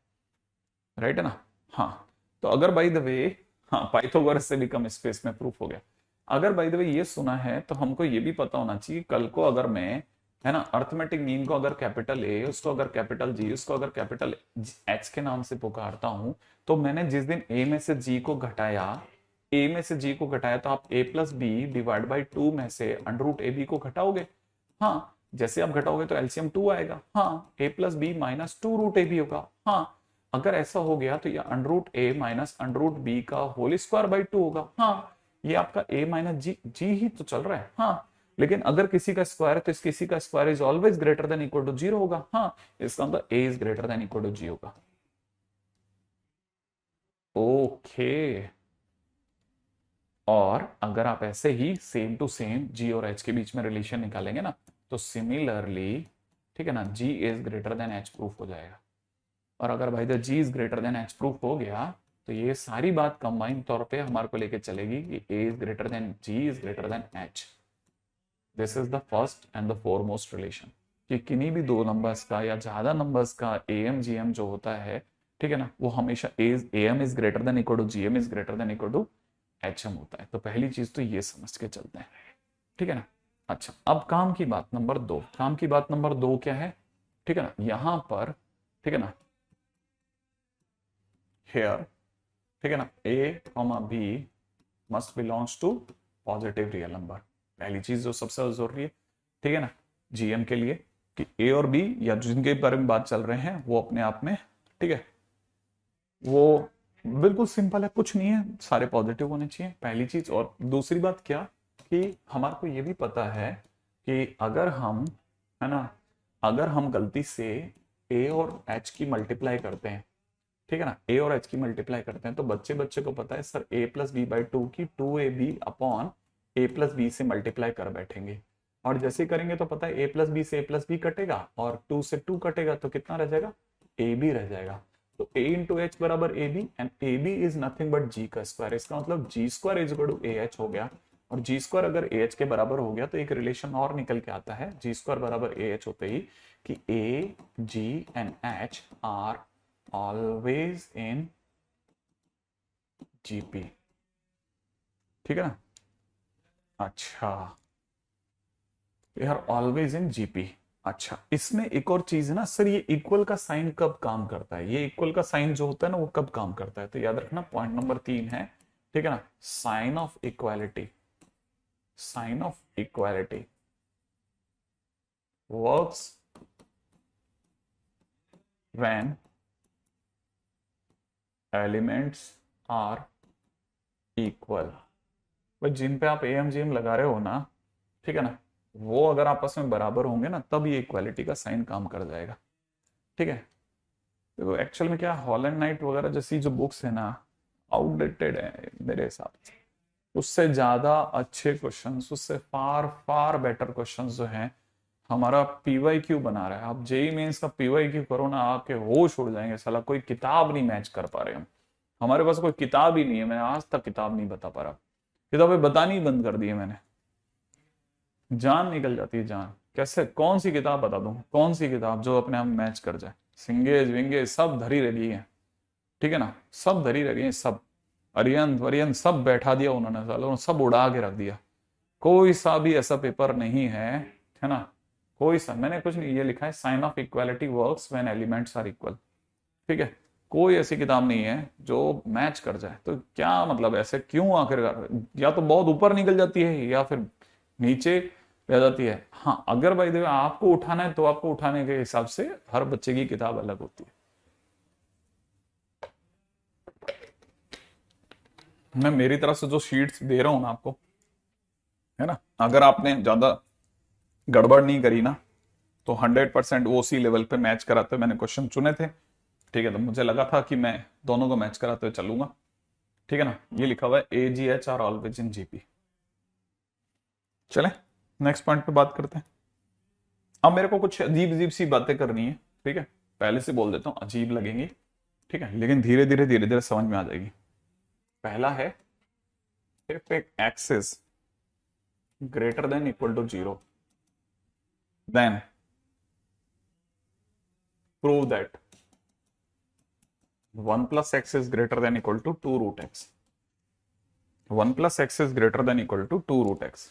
राइट है ना। हाँ, तो अगर बाय द वे, हाँ पाइथागोरस से भी कम स्पेस में प्रूफ हो गया। अगर बाय द वे ये सुना है तो हमको ये भी पता होना चाहिए कल को अगर मैं, है ना, अर्थमेटिक मीन को अगर कैपिटल ए, उसको अगर कैपिटल जी, उसको अगर कैपिटल एच के नाम से पुकारता हूं, तो मैंने जिस दिन ए में से जी को घटाया, ए में से जी को घटाया, तो आप a plus b divide by two में से अंडर रूट ए बी को घटाओगे। हाँ, जैसे आप घटाओगे तो एलसीएम 2 आएगा। हाँ, a plus b minus two root a b होगा। हाँ, अगर ऐसा हो गया तो ये under root a minus under root b का होल स्क्वायर बाई टू होगा। हाँ, ये आपका ए माइनस जी, जी ही तो चल रहा है। हाँ, लेकिन अगर किसी का स्क्वायर है तो इस किसी का square is always greater than equal to zero होगा। हाँ, इसका मतलब a is greater than equal to g होगा। ओके, और अगर आप ऐसे ही सेम टू सेम जी और एच के बीच में रिलेशन निकालेंगे ना, तो सिमिलरली, ठीक है ना, g is greater than h proof हो जाएगा। और अगर भाई the g is greater than h proof हो गया तो ये सारी बात कंबाइन तौर पे हमारे को लेके चलेगी कि a is greater than g is greater than h. This is the first and the foremost relation कि किन्हीं भी दो नंबर्स का या ज्यादा नंबर्स का एम जी एम जो होता है, ठीक है ना, वो हमेशा A M is greater than equal to G M is greater than equal to H M होता है। तो पहली चीज तो ये समझ के चलते हैं, ठीक है ना। अच्छा, अब काम की बात नंबर दो। काम की बात नंबर दो क्या है, ठीक है ना, यहां पर, ठीक है ना, हेयर, ठीक है ना, a comma b must belongs to positive real number. पहली चीज जो सबसे जरूरी है, ठीक है ना, जीएम के लिए, कि ए और बी या जिनके बारे में बात चल रहे हैं वो अपने आप में, ठीक है, वो बिल्कुल सिंपल है, कुछ नहीं है, सारे पॉजिटिव होने चाहिए, पहली चीज। और दूसरी बात क्या, कि हमारे को ये भी पता है कि अगर हम, है ना, अगर हम गलती से ए और एच की मल्टीप्लाई करते हैं, ठीक है ना, ए और एच की मल्टीप्लाई करते हैं, तो बच्चे बच्चे को पता है sir a plus B by two की two a B upon A plus b से मल्टीप्लाई कर बैठेंगे। और जैसे करेंगे तो पता है ए प्लस बी से ए प्लस बी कटेगा और टू से टू कटेगा तो कितना रह जाएगा, ए बी रह जाएगा। तो ए इंटू एच बराबर a b, and a b is nothing but g का स्क्वायर। इसका मतलब g square is equal to a h हो गया। और जी स्क्वायर अगर ए एच के बराबर हो गया तो एक रिलेशन और निकल के आता है जी स्क्वायर बराबर ए एच होते ही, कि a g and h are always in GP, ठीक है ना। अच्छा, यार ऑलवेज इन जीपी। अच्छा, इसमें एक और चीज है ना सर, ये इक्वल का साइन कब काम करता है, ये इक्वल का साइन जो होता है ना वो कब काम करता है, तो याद रखना पॉइंट नंबर 3 है, ठीक है ना, sign of equality. Sign of equality works when elements are equal. भाई जिन पे आप एम जी एम लगा रहे हो ना, ठीक है ना, वो अगर आपस में बराबर होंगे ना तब ये इक्वालिटी का साइन काम कर जाएगा, ठीक है। देखो एक्चुअल में क्या, हॉलैंड नाइट वगैरह जैसी जो बुक्स है ना, आउटडेटेड है मेरे हिसाब से। उससे ज्यादा अच्छे क्वेश्चंस, उससे फार फार बेटर क्वेश्चंस जो हैं हमारा पीवाई क्यू बना रहा है। आप जेई मेंस का पीवाई क्यू करो ना, आपके होश उड़ जाएंगे, साला कोई किताब नहीं मैच कर पा रहे हम। हमारे पास कोई किताब ही नहीं है, मैं आज तक किताब नहीं बता पा रहा। किताबें बतानी बंद कर दी है मैंने, जान निकल जाती है जान। कैसे, कौन सी किताब बता दूं, कौन सी किताब जो अपने आप मैच कर जाए। सिंगेज विंगेज सब धरी रही है, ठीक है ना, सब धरी रही है, सब अरियन वरियन सब बैठा दिया उन्होंने, सालों उन्होंने सब उड़ा के रख दिया। कोई सा भी ऐसा पेपर नहीं है ना, कोई सा, मैंने कुछ नहीं, ये लिखा है sign of equality works when elements are equal, ठीक है। कोई ऐसी किताब नहीं है जो मैच कर जाए। तो क्या मतलब, ऐसे क्यों आखिरकार, या तो बहुत ऊपर निकल जाती है या फिर नीचे रह जाती है। हाँ, अगर भाई देखो आपको उठाना है तो आपको उठाने के हिसाब से हर बच्चे की किताब अलग होती है। मैं मेरी तरफ से जो शीट्स दे रहा हूं ना आपको, है ना, अगर आपने ज्यादा गड़बड़ नहीं करी ना तो 100% ओसी लेवल पे मैच कराते हुए मैंने क्वेश्चन चुने थे, ठीक है। तो मुझे लगा था कि मैं दोनों को मैच कराते हुए चलूंगा, ठीक है ना। ये लिखा हुआ है a g h are always in GP. चले, नेक्स्ट पॉइंट पे बात करते हैं। अब मेरे को कुछ अजीब अजीब सी बातें करनी है, ठीक है, पहले से बोल देता हूँ अजीब लगेंगी, ठीक है, लेकिन धीरे धीरे समझ में आ जाएगी। पहला है, इफ एक X is greater than equal to 0 then prove that 1 plus x is greater than equal to 2 root X. 1 plus x is greater than equal to 2 root X,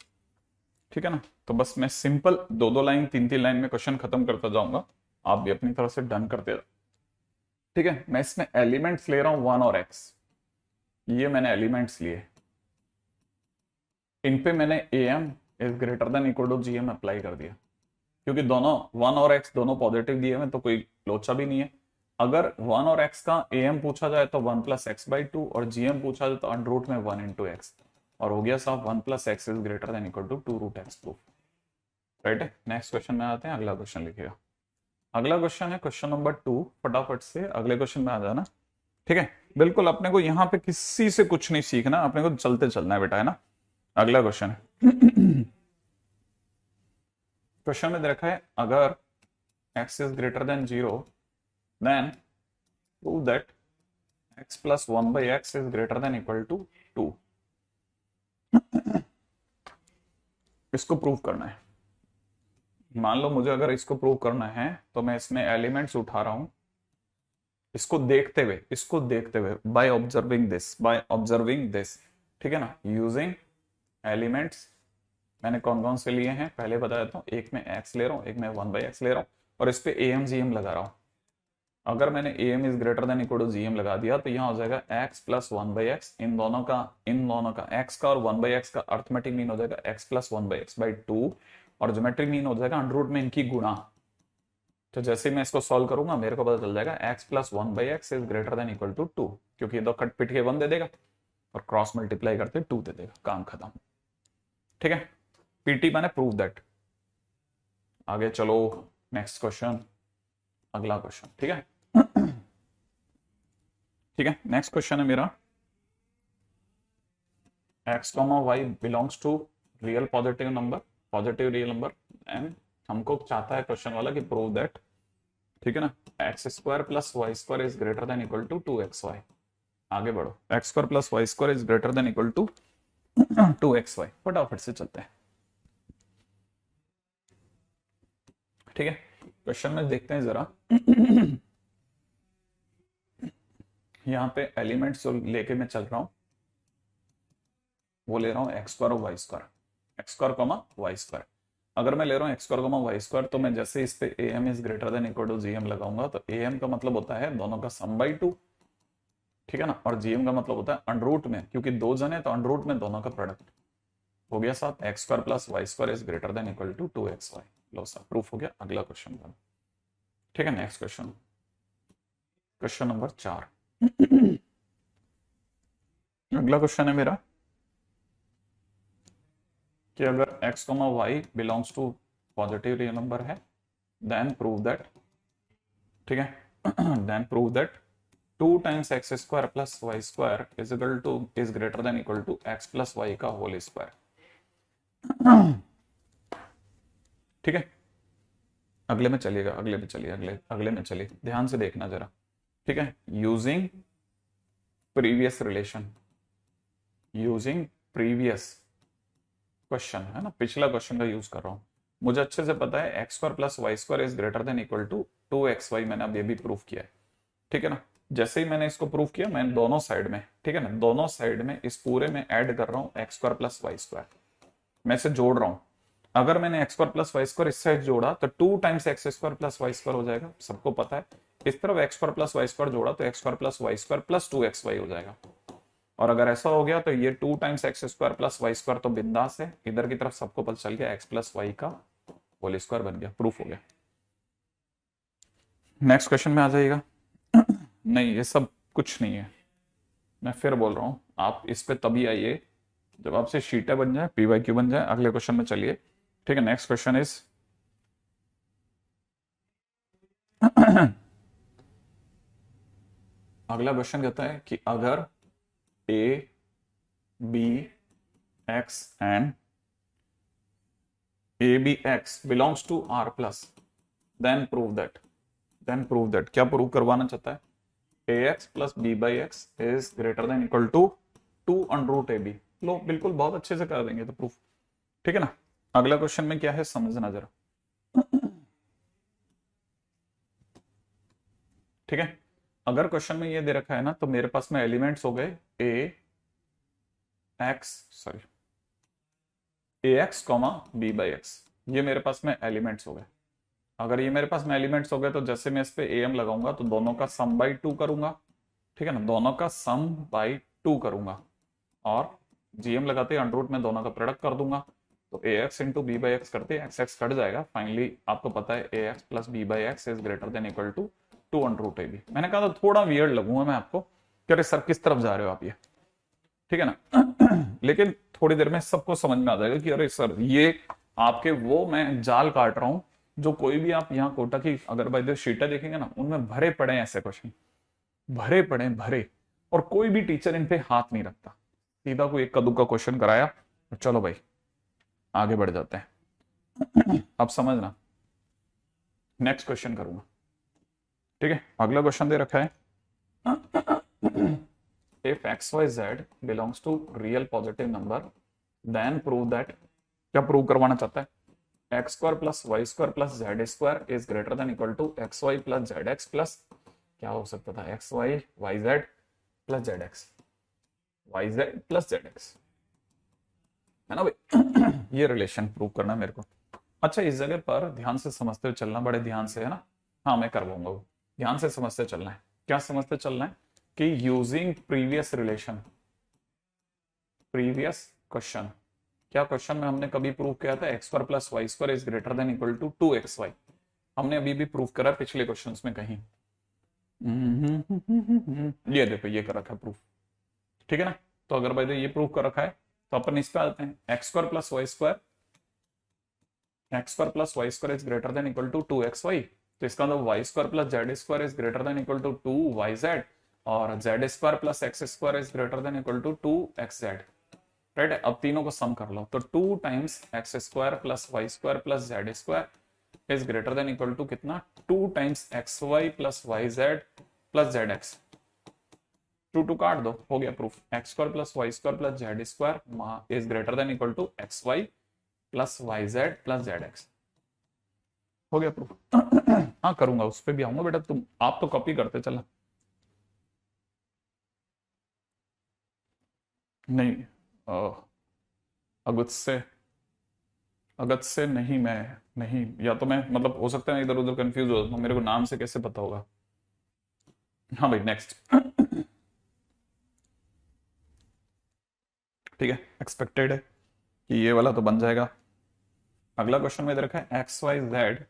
ठीक है ना। तो बस मैं सिंपल दो दो लाइन तीन तीन लाइन में क्वेश्चन खत्म करता जाऊंगा, आप भी अपनी तरफ से डन करते जाओ, ठीक है। मैं इसमें एलिमेंट्स ले रहा हूं 1 और x, ये मैंने एलिमेंट्स लिए, इन पे मैंने am is greater than equal to gm apply कर दिया, क्योंकि दोनों 1 और x दोनों पॉजिटिव दिए हुए तो कोई लोचा भी नहीं है। अगर 1 और x का am पूछा जाए तो 1 प्लस एक्स बाई टू, और gm पूछा जाए तो अंडर रूट में 1 इंटू एक्स, और हो गया साहब 1 plus x is greater than equal to 2 root X proof, right है। नेक्स्ट क्वेश्चन में आते हैं, अगला क्वेश्चन लिखिएगा। अगला क्वेश्चन है क्वेश्चन नंबर 2, फटाफट से अगले क्वेश्चन में आ जाना, ठीक है। बिल्कुल अपने को यहाँ पे किसी से कुछ नहीं सीखना, अपने को चलते चलना है बेटा, है ना। अगला क्वेश्चन है, क्वेश्चन में दे रखा है अगर x is greater than 0 then prove that x plus 1 by x is greater than equal to 2। इसको प्रूव करना है। मान लो मुझे अगर इसको प्रूव करना है तो मैं इसमें एलिमेंट्स उठा रहा हूं, इसको देखते हुए बाय ऑब्जर्विंग दिस, ठीक है ना, यूजिंग एलिमेंट्स। मैंने कौन कौन से लिए हैं पहले बता देता हूँ, एक में x ले रहा हूँ, एक में 1 बाई एक्स ले रहा हूँ, और इस पे am gm लगा रहा हूँ। अगर मैंने am is greater than equal to gm लगा दिया तो यहाँ हो जाएगा x प्लस 1 बाई एक्स, इन दोनों का x का और 1 बाई एक्स का अर्थमेटिक मीन हो जाएगा x plus 1 by X by 2, और ज्योमेट्रिक मीन हो जाएगा अंडर रूट में इनकी गुणा। तो जैसे मैं इसको सॉल्व करूंगा मेरे को पता चल जाएगा x plus 1 by x is greater than equal to 2, क्योंकि ये दो कट पिट के 1 दे देगा और क्रॉस मल्टीप्लाई करते 2 दे देगा, काम खत्म, ठीक है। पीटी मैंने प्रूव दैट। आगे चलो, नेक्स्ट क्वेश्चन, अगला क्वेश्चन, ठीक है। ठीक है, नेक्स्ट क्वेश्चन है मेरा, x, y belongs to real positive number and हमको चाहता है क्वेश्चन वाला कि प्रूव दैट, ठीक है ना, x square plus Y square is greater than equal to 2xy। आगे बढ़ो, X square plus Y square is greater than equal to 2xy, फटाफट से चलते हैं, ठीक है। क्वेश्चन में देखते हैं जरा, यहाँ पे एलिमेंट्स जो लेके मैं चल रहा हूं वो ले रहा हूं एक्स स्क्वायर और Y square, x square comma Y square. अगर मैं ले रहा हूँ X square comma Y square तो मैं जैसे इस पे A M is greater than equal to G M लगाऊंगा तो ए एम का मतलब होता है दोनों का सम बाई 2, ठीक है ना, और जी एम का मतलब होता है अंडर रूट में, क्योंकि दो जन है तो अंडर रूट में दोनों का प्रोडक्ट। हो गया साहब X square plus Y square is greater than equal to 2xy। लो साहब प्रूफ हो गया। अगला क्वेश्चन, ठीक है, नेक्स्ट क्वेश्चन, क्वेश्चन नंबर 4। अगला क्वेश्चन है मेरा कि अगर x, y belongs to positive real number है देन प्रूव दैट, ठीक है, then prove that 2 times x square plus Y square is greater than equal to x plus y का whole square, ठीक है। अगले में चलिएगा, अगले में चलिए, ध्यान से देखना जरा, ठीक है। Using previous relation, using previous question, है ना, पिछला क्वेश्चन का यूज कर रहा हूं। मुझे अच्छे से पता है x square plus Y square is greater than equal to 2xy, मैंने अब ये भी प्रूफ किया है, ठीक है ना। जैसे ही मैंने इसको प्रूफ किया मैं दोनों साइड में, ठीक है ना, दोनों साइड में इस पूरे में ऐड कर रहा हूं x square plus Y square, मैं इसे जोड़ रहा हूं। अगर मैंने x square plus Y square इस साइड जोड़ा तो 2 times x square plus Y square हो जाएगा, सबको पता है। इस तरफ x square plus Y square जोड़ा तो x square plus Y square plus 2xy हो जाएगा। और अगर ऐसा हो गया तो ये 2 times x square plus Y square तो बिंदास है, इधर की तरफ सबको पता चल गया एक्स प्लस वाई का होल स्क्वायर बन गया, प्रूफ हो गया। नेक्स्ट क्वेश्चन में आ जाइएगा। नहीं, ये सब कुछ नहीं है, मैं फिर बोल रहा हूं, आप इस पे तभी आइए जब आपसे शीटें बन जाए, पीवाईक्यू बन जाए। अगले क्वेश्चन में चलिए, ठीक है। नेक्स्ट क्वेश्चन इज अगला क्वेश्चन कहता है कि अगर a b x and a b x belongs to R plus, then prove that क्या प्रूव करवाना चाहता है, a x plus B by x is greater than equal to 2 a b. लो बिल्कुल बहुत अच्छे से कर देंगे तो प्रूफ, ठीक है ना। अगला क्वेश्चन में क्या है समझना जरा, ठीक है। अगर क्वेश्चन में ये दे रखा है ना, तो मेरे पास में एलिमेंट्स हो गए a x comma b by x, ये मेरे पास में एलिमेंट्स हो गए। अगर ये मेरे पास में एलिमेंट्स हो गए तो जैसे मैं इस पे ए एम लगाऊंगा तो दोनों का सम बाई 2 करूंगा, ठीक है ना, दोनों का सम बाई 2 करूंगा, और जीएम लगाते ही अंडर रूट में दोनों का प्रोडक्ट कर दूंगा। तो a x into b by x करते एक्स एक्स कट जाएगा, फाइनली आपको पता है a x plus B by x is greater than equal to 2 under root a b. मैंने कहा था थोड़ा वियर्ड लगूंगा मैं आपको कि अरे सर किस तरफ जा रहे हो आप ये, ठीक है ना। लेकिन थोड़ी देर में सबको समझ में आ जाएगा कि अरे सर ये आपके वो मैं जाल काट रहा हूं जो कोई भी आप यहाँ कोटा की अगर भाई शीटें देखेंगे ना उनमें भरे पड़े हैं ऐसे क्वेश्चन, भरे पड़े भरे, और कोई भी टीचर इन पे हाथ नहीं रखता, सीधा कोई एक कद्दू का क्वेश्चन कराया और चलो भाई आगे बढ़ जाते हैं। अब समझना, नेक्स्ट क्वेश्चन करूंगा, ठीक है। अगला क्वेश्चन दे रखा है if xyz belongs to real positive number then prove that, क्या प्रूव करवाना चाहता है, x square plus Y square plus z square is greater than equal to x y plus z x plus, क्या हो सकता था, x y y z plus z x, y z plus z x, है ना भाई। ये relation prove करना है मेरे को। अच्छा इस जगह पर ध्यान से समझते हुए चलना, बड़े ध्यान से, है ना। हाँ मैं करवाऊंगा वो, ध्यान से समझते चलना है। क्या समझते चलना है कि using previous relation, previous question, क्या क्वेश्चन में हमने कभी प्रूव किया था x square plus Y square is greater than equal to 2xy, हमने अभी भी प्रूव करा पिछले क्वेश्चंस में कहीं, ये देखो ये कर रखा है प्रूफ, ठीक है ना। तो अगर भाई ये प्रूफ कर रखा है तो अपन इस पे आते हैं, x square plus Y square, x square plus Y square is greater than equal to 2xy, तो इसका मतलब y square plus z square is greater than equal to 2yz, और z square plus x square is greater than equal to 2xz, right है। अब तीनों को sum कर लो, तो 2 times x square plus Y square plus z square is greater than equal to कितना, 2 times x y plus y z plus z x, 2 काट दो, हो गया proof, x square plus Y square plus z square is greater than equal to x y plus y z plus z x, हो गया proof. हाँ करूंगा, उस पर भी आऊंगा बेटा, तुम आप तो कॉपी करते चलना, नहीं अगस्त से नहीं, मैं नहीं, या तो मैं मतलब हो सकता है इधर उधर कंफ्यूज हो जाता हूं, मेरे को नाम से कैसे पता होगा। हाँ भाई नेक्स्ट, ठीक है, एक्सपेक्टेड है कि ये वाला तो बन जाएगा। अगला क्वेश्चन में दे रखा है x y z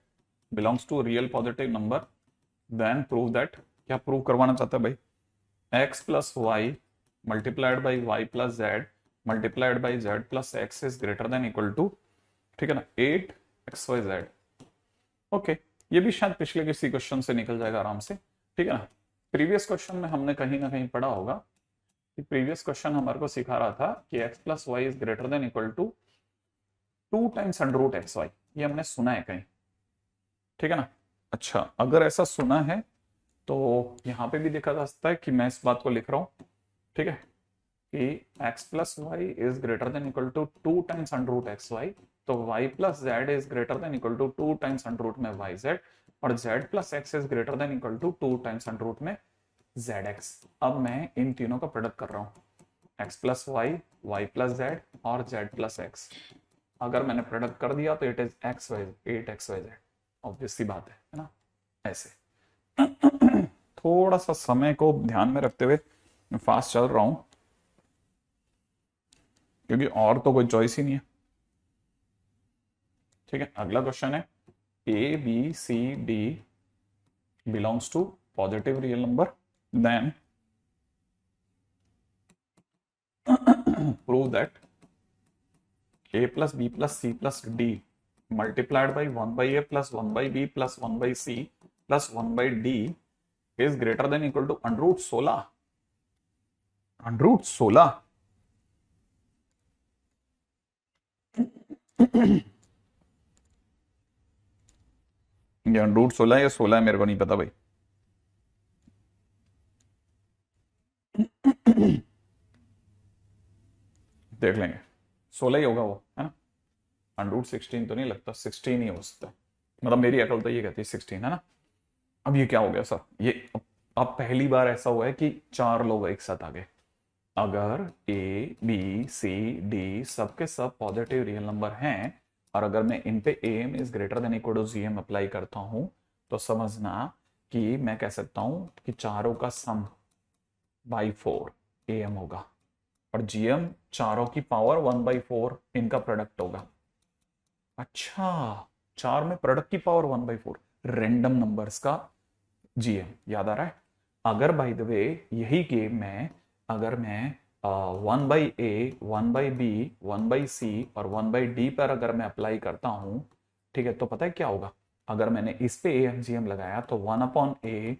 belongs to real positive number then prove that, क्या प्रूव करवाना चाहता है भाई, x plus y multiplied by y plus z multiplied by z plus x is greater than equal to, ठीक है ना, 8xyz। ओके, ये भी शायद पिछले किसी क्वेश्चन से निकल जाएगा आराम से, ठीक है ना। प्रीवियस क्वेश्चन में हमने कहीं ना कहीं पढ़ा होगा कि प्रीवियस क्वेश्चन हमारे को सिखा रहा था कि x plus y is greater than equal to 2 times under root x y, ये हमने सुना है कहीं, ठीक है ना। अच्छा अगर ऐसा सुना है तो यहाँ पे भी देखा जा सकता है कि मैं इस बात को लिख रहा हूं, ठीक है, कि x plus y is greater than equal to 2 times under root x y, तो y plus Z is greater than equal to 2 times under root में वाई जेड, और z plus x is greater than equal to 2 times under root में z x. अब मैं इन तीनों का product कर रहा हूँ, x plus y, y plus z और z प्लस एक्स। अगर मैंने प्रोडक्ट कर दिया तो it is x y 8xyz, obvious सी बात है ना। ऐसे थोड़ा सा समय को ध्यान में रखते हुए मैं फास्ट चल रहा हूं क्योंकि और तो कोई चॉइस ही नहीं है, ठीक है। अगला क्वेश्चन है a B c d belongs to positive real number then prove that a plus b plus c plus d multiplied by 1 by a plus 1 by b plus 1 by c plus 1 by d is greater than equal to under root 16, under root 16। ये root 16 या 16 है, मेरे को नहीं पता भाई। देख लेंगे, 16 ही होगा वो, है ना। अंडरूट 16 तो नहीं लगता, 16 ही हो सकता है, मतलब मेरी अकल तो ये कहती है 16, है ना। अब ये क्या हो गया सर, ये अब पहली बार ऐसा हुआ है कि चार लोग एक साथ आ गए। अगर ए बी सी डी सबके सब पॉजिटिव रियल नंबर हैं, और अगर मैं इन पे A M is greater than equal to G M apply करता हूं, तो समझना कि मैं कह सकता हूं कि चारों का सम बाई 4 ए एम होगा, और जीएम चारों की पावर 1/4 इनका प्रोडक्ट होगा। अच्छा, चार में प्रोडक्ट की पावर 1/4, रैंडम नंबर्स का जीएम, याद आ रहा है। अगर बाय द वे यही गेम में अगर मैं 1/a 1/b 1/c और 1/d पर अगर मैं अप्लाई करता हूं, ठीक है, तो पता है क्या होगा। अगर मैंने इस पे ए एम जी एम लगाया तो 1/a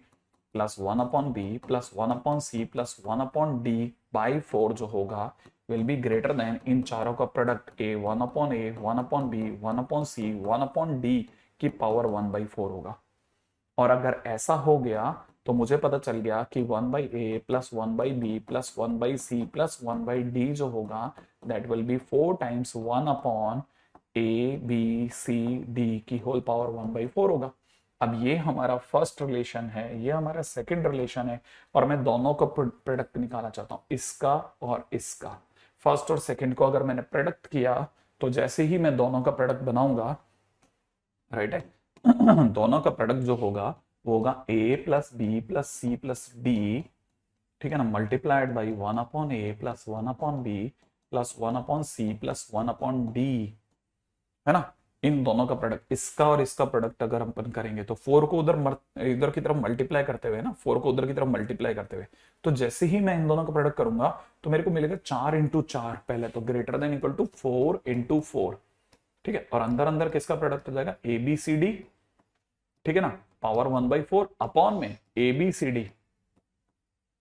plus 1/b plus 1/c plus 1/d by 4 जो होगा will be greater then in चारों का प्रोडक्ट ए 1/a 1/b 1/c 1/d की पावर 1/4 होगा। और अगर ऐसा हो गया तो मुझे पता चल गया कि 1/a plus 1/b plus 1/c plus 1/d जो होगा that will be 4 times 1/a b c d की होल पावर 1/4 होगा। अब ये हमारा फर्स्ट रिलेशन है, ये हमारा सेकंड रिलेशन है, और मैं दोनों का प्रोडक्ट निकालना चाहता हूं, इसका और इसका। फर्स्ट और सेकंड को अगर मैंने प्रोडक्ट किया, तो जैसे ही मैं दोनों का प्रोडक्ट बनाऊंगा, राइट है, दोनों का प्रोडक्ट जो होगा वो होगा a plus b plus c plus d, ठीक है ना, multiplied by 1/a plus 1/b plus 1/c plus 1/d, है ना। इन दोनों का प्रोडक्ट, इसका और इसका प्रोडक्ट अगर हम अपन करेंगे तो 4 को उधर इधर की तरफ मल्टीप्लाई करते हुए ना, 4 को उधर की तरफ मल्टीप्लाई करते हुए, तो जैसे ही मैं इन दोनों का प्रोडक्ट करूंगा तो मेरे को मिलेगा 4 × 4, पहले तो ग्रेटर देन इक्वल टू 4 × 4, ठीक है। और अंदर अंदर किसका प्रोडक्ट हो जाएगा, ए बी सी डी, ठीक है ना, पावर 1/4 अपॉन में a B c d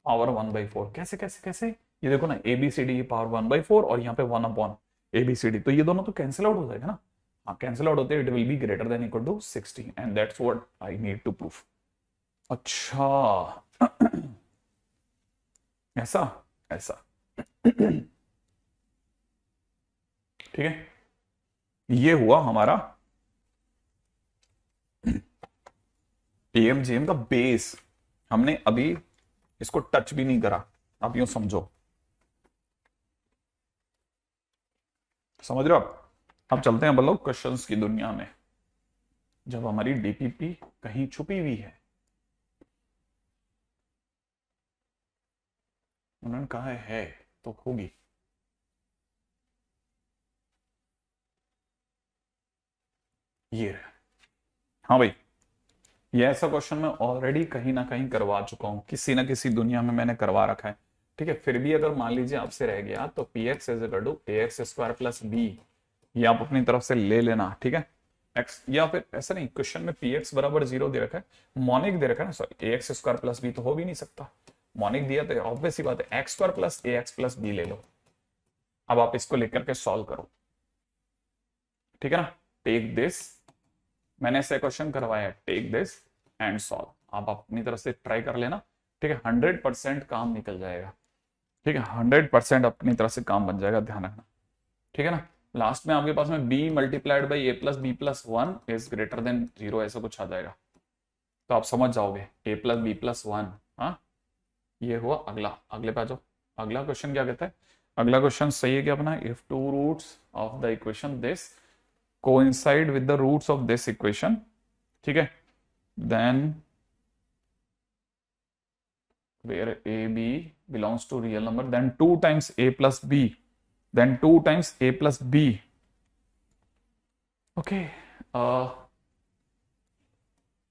power 1/4। कैसे कैसे कैसे, ये देखो ना, a B c d power 1/4 और यहाँ पे 1 upon A B c d, तो ये दोनों तो कैंसिल आउट हो जाएगा ना। हाँ, कैंसिल आउट होते हैं, it will be greater than equal to 16 and that's what I need to proof. अच्छा, ऐसा ऐसा, ठीक है, ये हुआ हमारा एएमजीएम का बेस। हमने अभी इसको टच भी नहीं करा, आप यूं समझो, समझ रहे हो आप। अब चलते हैं मतलब क्वेश्चंस की दुनिया में, जब हमारी डीपीपी कहीं छुपी हुई है। उन्होंने कहा है तो होगी। ये रहा। हाँ भाई, ये ऐसा क्वेश्चन मैं ऑलरेडी कहीं ना कहीं करवा चुका हूं, किसी ना किसी दुनिया में मैंने करवा रखा है, ठीक है। फिर भी अगर मान लीजिए आपसे रह गया तो p x is equal to a x square plus b, ये आप अपनी तरफ से ले लेना, ठीक है। एक्स, या फिर ऐसा नहीं, क्वेश्चन में पी एक्स बराबर 0 दे रखा है, मॉनिक दे रखा है ना, सॉरी, ए एक्स स्क्वायर प्लस बी तो हो भी नहीं सकता, मॉनिक दिया तो ऑब्वियस ही बात है x square plus a x plus B ले लो। अब आप इसको लेकर के सॉल्व करो, ठीक है ना। टेक दिस, मैंने ऐसे क्वेश्चन करवाया, टेक दिस एंड सॉल्व, आप अपनी तरफ से ट्राई कर लेना, ठीक है। 100% काम निकल जाएगा, ठीक है, 100% अपनी तरफ से काम बन जाएगा, ध्यान रखना, ठीक है ना। लास्ट में आपके पास में b multiplied by a plus b plus 1 is greater than 0 ऐसा कुछ आ जाएगा, तो आप समझ जाओगे a प्लस बी प्लस 1। हाँ, ये हुआ। अगला, अगले पे आ जाओ। अगला क्वेश्चन क्या कहता है, अगला क्वेश्चन सही है क्या अपना, if two roots of the equation this coincide with the roots of this equation, ठीक है, then where a b belongs to real number then 2 times a plus b then 2 times a plus b, okay.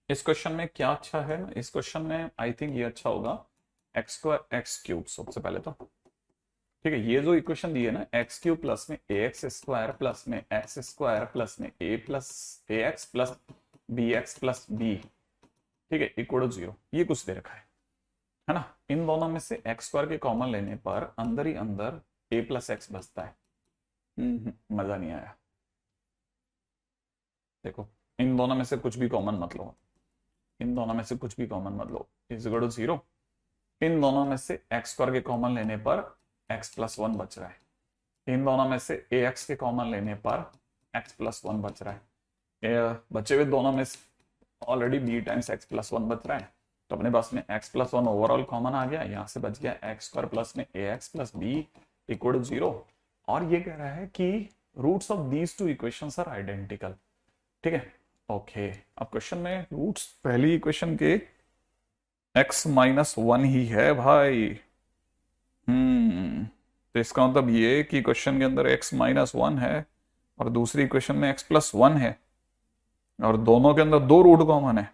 इस question में क्या अच्छा है, इस question में I think ये अच्छा होगा, एक्स स्क्वायर एक्स क्यूब सबसे पहले तो, ठीक है। ये जो इक्वेशन दी है ना, एक्स क्यूब प्लस में ए एक्स स्क्वायर प्लस में एक्स स्क्वायर प्लस में a plus a x plus b x plus b, ठीक है, इक्वल टू 0, ये कुछ दे रखा है ना। इन दोनों में से एक्स स्क्वायर के कॉमन लेने पर अंदर ही अंदर ए प्लस एक्स बचता है। मजा नहीं आया। देखो इन दोनों में से कुछ भी कॉमन मत लो, इन दोनों में से कुछ भी कॉमन मत लो, इज इक्वल टू 0। इन दोनों में से एक्स स्क्वायर के कॉमन लेने पर एक्स प्लस 1 बच रहा है, इन दोनों में से ए एक्स के कॉमन लेने पर एक्स प्लस 1 बच रहा है। बचे हुए दोनों में already b times x plus 1 बच रहा है, तो अपने पास में एक्स प्लस 1 ओवरऑल कॉमन आ गया, यहां से बच गया एक्स स्क्वायर प्लस में a x plus b equal to 0। और ये कह रहा है कि roots of these two equations are identical. ठीक है, ओके। अब क्वेश्चन में रूट्स पहली इक्वेशन के x माइनस 1 ही है भाई। तो इसका मतलब ये कि क्वेश्चन के अंदर x माइनस 1 है और दूसरी इक्वेशन में x प्लस 1 है और दोनों के अंदर दो रूट कॉमन है।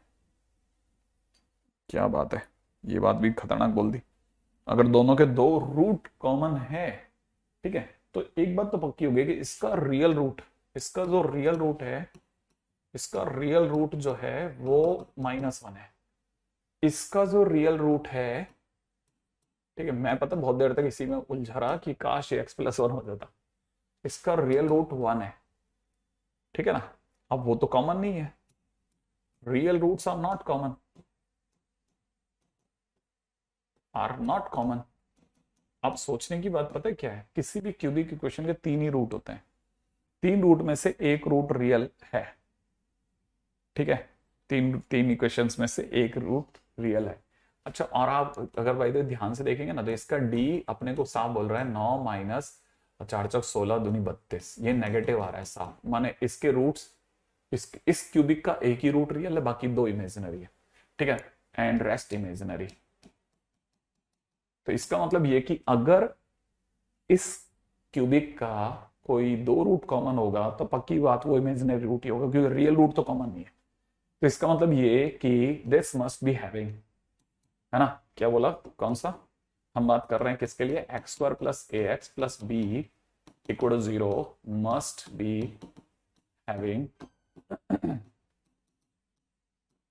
क्या बात है, ये बात भी खतरनाक बोल दी। अगर दोनों के दो रूट कॉमन है, ठीक है, तो एक बात तो पक्की होगी कि इसका रियल रूट, इसका जो रियल रूट है, इसका रियल रूट जो है वो -1 है। इसका जो रियल रूट है, ठीक है, मैं पता बहुत देर तक इसी में उलझा रहा कि काश एक्स प्लस 1 हो जाता। इसका रियल रूट 1 है, ठीक है ना। अब वो तो कॉमन नहीं है, real roots are not common, are not common. अब सोचने की बात पता है क्या है, किसी भी क्यूबिक इक्वेशन के 3 ही रूट होते हैं, 3 रूट में से एक रूट रियल है, ठीक है, तीन इक्वेशंस में से एक रूट रियल है। अच्छा, और आप अगर भाई ध्यान से देखेंगे ना, तो इसका डी अपने को साफ बोल रहा है 9 माइनस 4 चौक 16 दूनी 32, ये नेगेटिव आ रहा है साफ, माने इसके रूट्स, इस क्यूबिक का एक ही रूट रियल है, बाकी दो इमेजिनरी है, ठीक है, एंड रेस्ट इमेजिनरी। तो इसका मतलब ये कि अगर इस क्यूबिक का कोई दो रूट कॉमन होगा तो पक्की बात वो इमेजिनरी रूट ही होगा, क्योंकि रियल रूट तो कॉमन नहीं है। तो इसका मतलब ये कि दिस मस्ट बी हैविंग, है ना, क्या बोला, कौन सा, हम बात कर रहे हैं किसके लिए, x square plus a x plus b equal to 0 must be having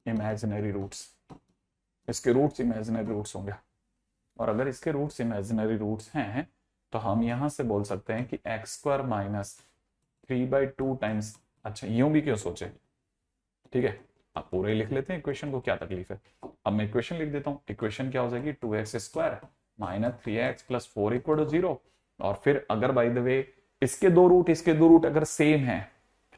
imaginary roots. इसके रूट्स इमेजिनरी रूट्स होंगे, और अगर इसके रूट्स इमेजिनरी रूट्स हैं तो हम यहां से बोल सकते हैं कि एक्स स्क्वायर माइनस 3/2 टाइम्स, अच्छा यूं भी क्यों सोचे, ठीक है, अब पूरे लिख लेते हैं इक्वेशन को, क्या तकलीफ है। अब मैं इक्वेशन लिख देता हूँ, इक्वेशन क्या हो जाएगी 2x square minus 3x plus 4 equal to 0। और फिर अगर बाय द वे इसके दो रूट अगर सेम है,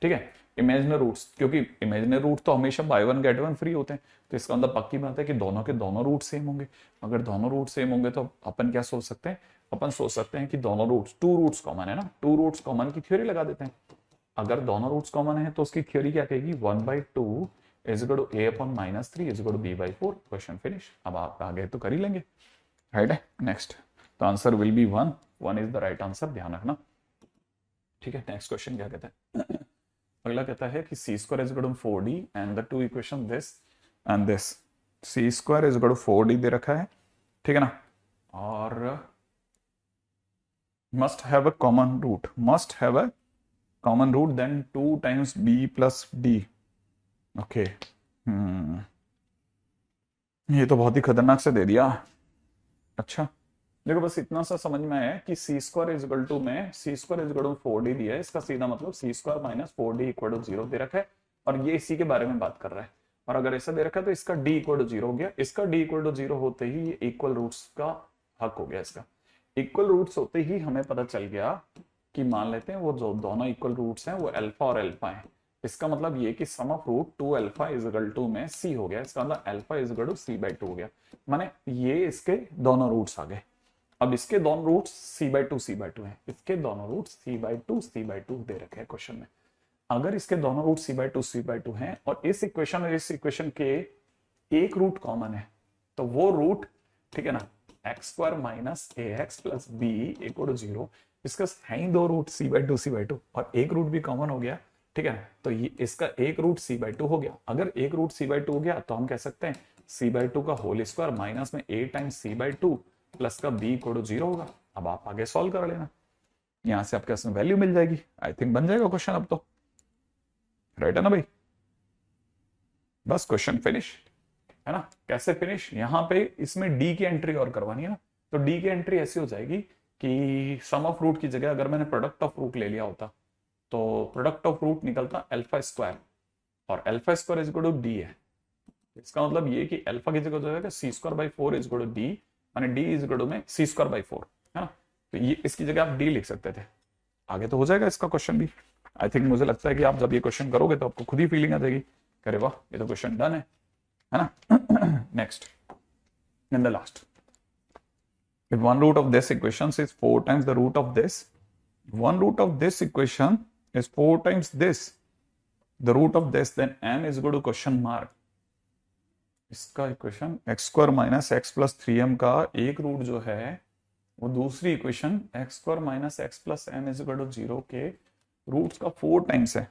ठीक है, इमेजिनरी रूट्स, क्योंकि इमेजिनरी रूट तो हमेशा by one get one free होते हैं, तो इसका मतलब पक्की बात है कि दोनों के दोनों रूट सेम होंगे। अगर दोनों रूट सेम होंगे तो अपन क्या सोच सकते हैं, अपन सोच सकते हैं कि दोनों रूट्स, टू रूट्स कॉमन है ना, टू रूट्स कॉमन की थ्योरी लगा देते हैं। अगर दोनों रूट्स कॉमन है तो उसकी थ्योरी क्या कहेगी, 1/2 is equal to a upon -3 is equal to b/4, question finish. अब आप आगे तो कर ही लेंगे, राइट है। नेक्स्ट, तो answer will be 1 is the right answer, ध्यान रखना, ठीक है। नेक्स्ट क्वेश्चन क्या कहता है, अगला कहता है कि c square is equal to 4d and the two equation this and this. C square is equal to 4d दे रखा है, ठीक है ना, और must have a common root, must have a common root then 2 times b plus d। Okay, ये तो बहुत ही खतरनाक से दे दिया। अच्छा, देखो बस इतना सा समझ में आया कि c square is equal to में c square is equal to 4d दिया है, इसका सीधा मतलब c square minus 4d equal to 0 दे रखा है, और ये इसी के बारे में बात कर रहा है। और अगर ऐसा दे रखा है तो इसका d इक्वल टू 0 हो गया, इसका d इक्वल टू 0 होते ही ये इक्वल रूट्स का हक हो गया। इसका इक्वल रूट्स होते ही हमें पता चल गया कि मान लेते हैं वो जो दोनों इक्वल रूट्स हैं वो अल्फा और अल्फा है। इसका मतलब ये कि sum of root 2 alpha is equal to में c हो गया, इसका मतलब alpha is equal to c/2 हो गया, माने ये इसके दोनों रूट्स आ गए। अब इसके दोनों रूट्स c/2 हैं, इसके दोनों रूट्स c/2 दे रखे हैं क्वेश्चन में। अगर इसके दोनों रूट c/2 हैं और इस इक्वेशन और इस इक्वेशन के एक रूट कॉमन है, तो वो रूट, ठीक है ना, x square minus a x plus b equal to 0, इसका है ही दो रूट c/2 और एक रूट भी कॉमन हो गया, ठीक है ना, तो ये इसका एक रूट c/2 हो गया। अगर एक रूट c/2 हो गया तो हम कह सकते हैं c/2 का होल स्क्वायर माइनस में a टाइम्स c/2 प्लस का b इक्वल टू 0 होगा। अब आप आगे सॉल्व कर लेना, यहां से आपके वैल्यू मिल जाएगी। आई थिंक बन जाएगा क्वेश्चन अब तो, राइट है ना भाई, बस क्वेश्चन फिनिश, है ना। कैसे फिनिश, यहां पे इसमें d की एंट्री और करवानी है ना, तो d की एंट्री ऐसी हो जाएगी कि सम ऑफ रूट की जगह अगर मैंने प्रोडक्ट ऑफ रूट ले लिया होता तो प्रोडक्ट ऑफ रूट निकलता अल्फा स्क्वायर, और alpha square is equal to d है। इसका मतलब ये कि अल्फा की जगह हो जाएगा c square by 4 is equal to d, माने डी इज इक्वल टू में सी स्क्वायर बाई 4, है ना। तो ये इसकी जगह आप डी लिख सकते थे। आगे तो हो जाएगा इसका क्वेश्चन भी। आई थिंक मुझे लगता है कि आप जब ये क्वेश्चन करोगे तो आपको खुद ही फीलिंग आ जाएगी, अरे वाह ये तो क्वेश्चन डन है ना। Next in the last, if one root of this equation is 4 times the root of this, one root of this equation is 4 times this, the root of this, then m is equal to question mark। इसका equation x square minus x plus 3m का एक रूट जो है वो दूसरी equation x square minus x plus m is equal to 0 के roots का 4 टाइम्स है।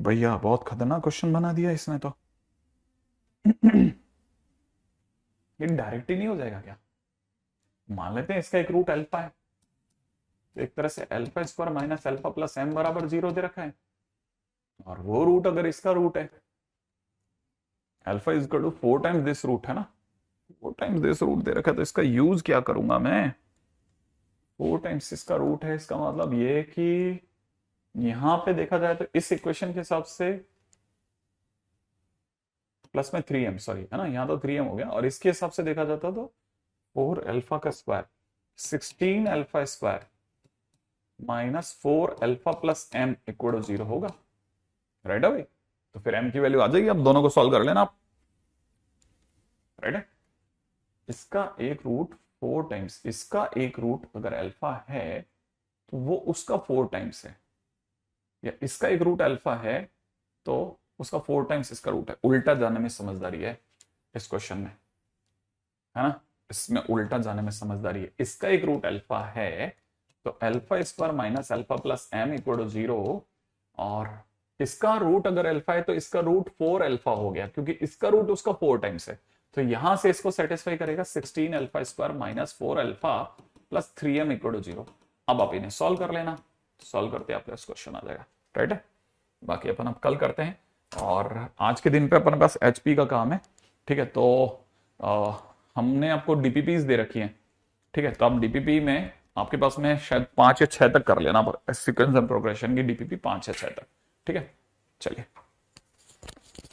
भैया बहुत खतरनाक क्वेश्चन बना दिया इसने तो। ये डायरेक्ट ही नहीं हो जाएगा क्या? मान लेते हैं इसका एक रूट अल्फा है, तो एक तरह से alpha square minus alpha plus m बराबर 0 दे रखा है, और वो रूट अगर इसका रूट है alpha is equal to 4 times this root है ना, 4 टाइम्स दिस रूट दे रखा है, तो इसका यूज क्या करूंगा मैं? 4 टाइम्स इसका रूट है, इसका मतलब ये कि यहां पे देखा जाए तो इस इक्वेशन के हिसाब से प्लस में 3m, सॉरी है ना, यहां तो 3m हो गया, और इसके हिसाब से देखा जाता तो 4 अल्फा का square 16 alpha square minus 4 alpha plus m equal to 0 होगा, राइट है भाई। तो फिर m की वैल्यू आ जाएगी, अब दोनों को सॉल्व कर लेना आप, राइट है। इसका एक रूट 4 टाइम्स, इसका एक रूट अगर अल्फा है तो वो उसका 4 टाइम्स है, या इसका एक रूट अल्फा है तो उसका 4 टाइम्स इसका रूट है। उल्टा जाने में समझदारी है इस क्वेश्चन में, है ना, इसमें उल्टा जाने में समझदारी है। इसका एक रूट अल्फा है तो alpha square minus alpha plus m equal to 0, और इसका रूट अगर अल्फा है तो इसका रूट 4 अल्फा हो गया, क्योंकि इसका रूट उसका 4 टाइम्स है, तो यहां से इसको सेटिस्फाई करेगा 16 alpha square minus 4 alpha plus 3m equal to 0। अब आप इन्हें सॉल्व कर लेना, सॉल्व करते आपका इस क्वेश्चन आ जाएगा, राइट है। बाकी अपन अब कल करते हैं, और आज के दिन पे अपने पास एचपी का काम है, ठीक है। तो हमने आपको डीपीपीज दे रखी है, ठीक है, तो आप डीपीपी में आपके पास में शायद 5 या 6 तक कर लेना, सीक्वेंस एंड प्रोग्रेशन की डीपीपी 5 या 6 तक, ठीक है। चलिए।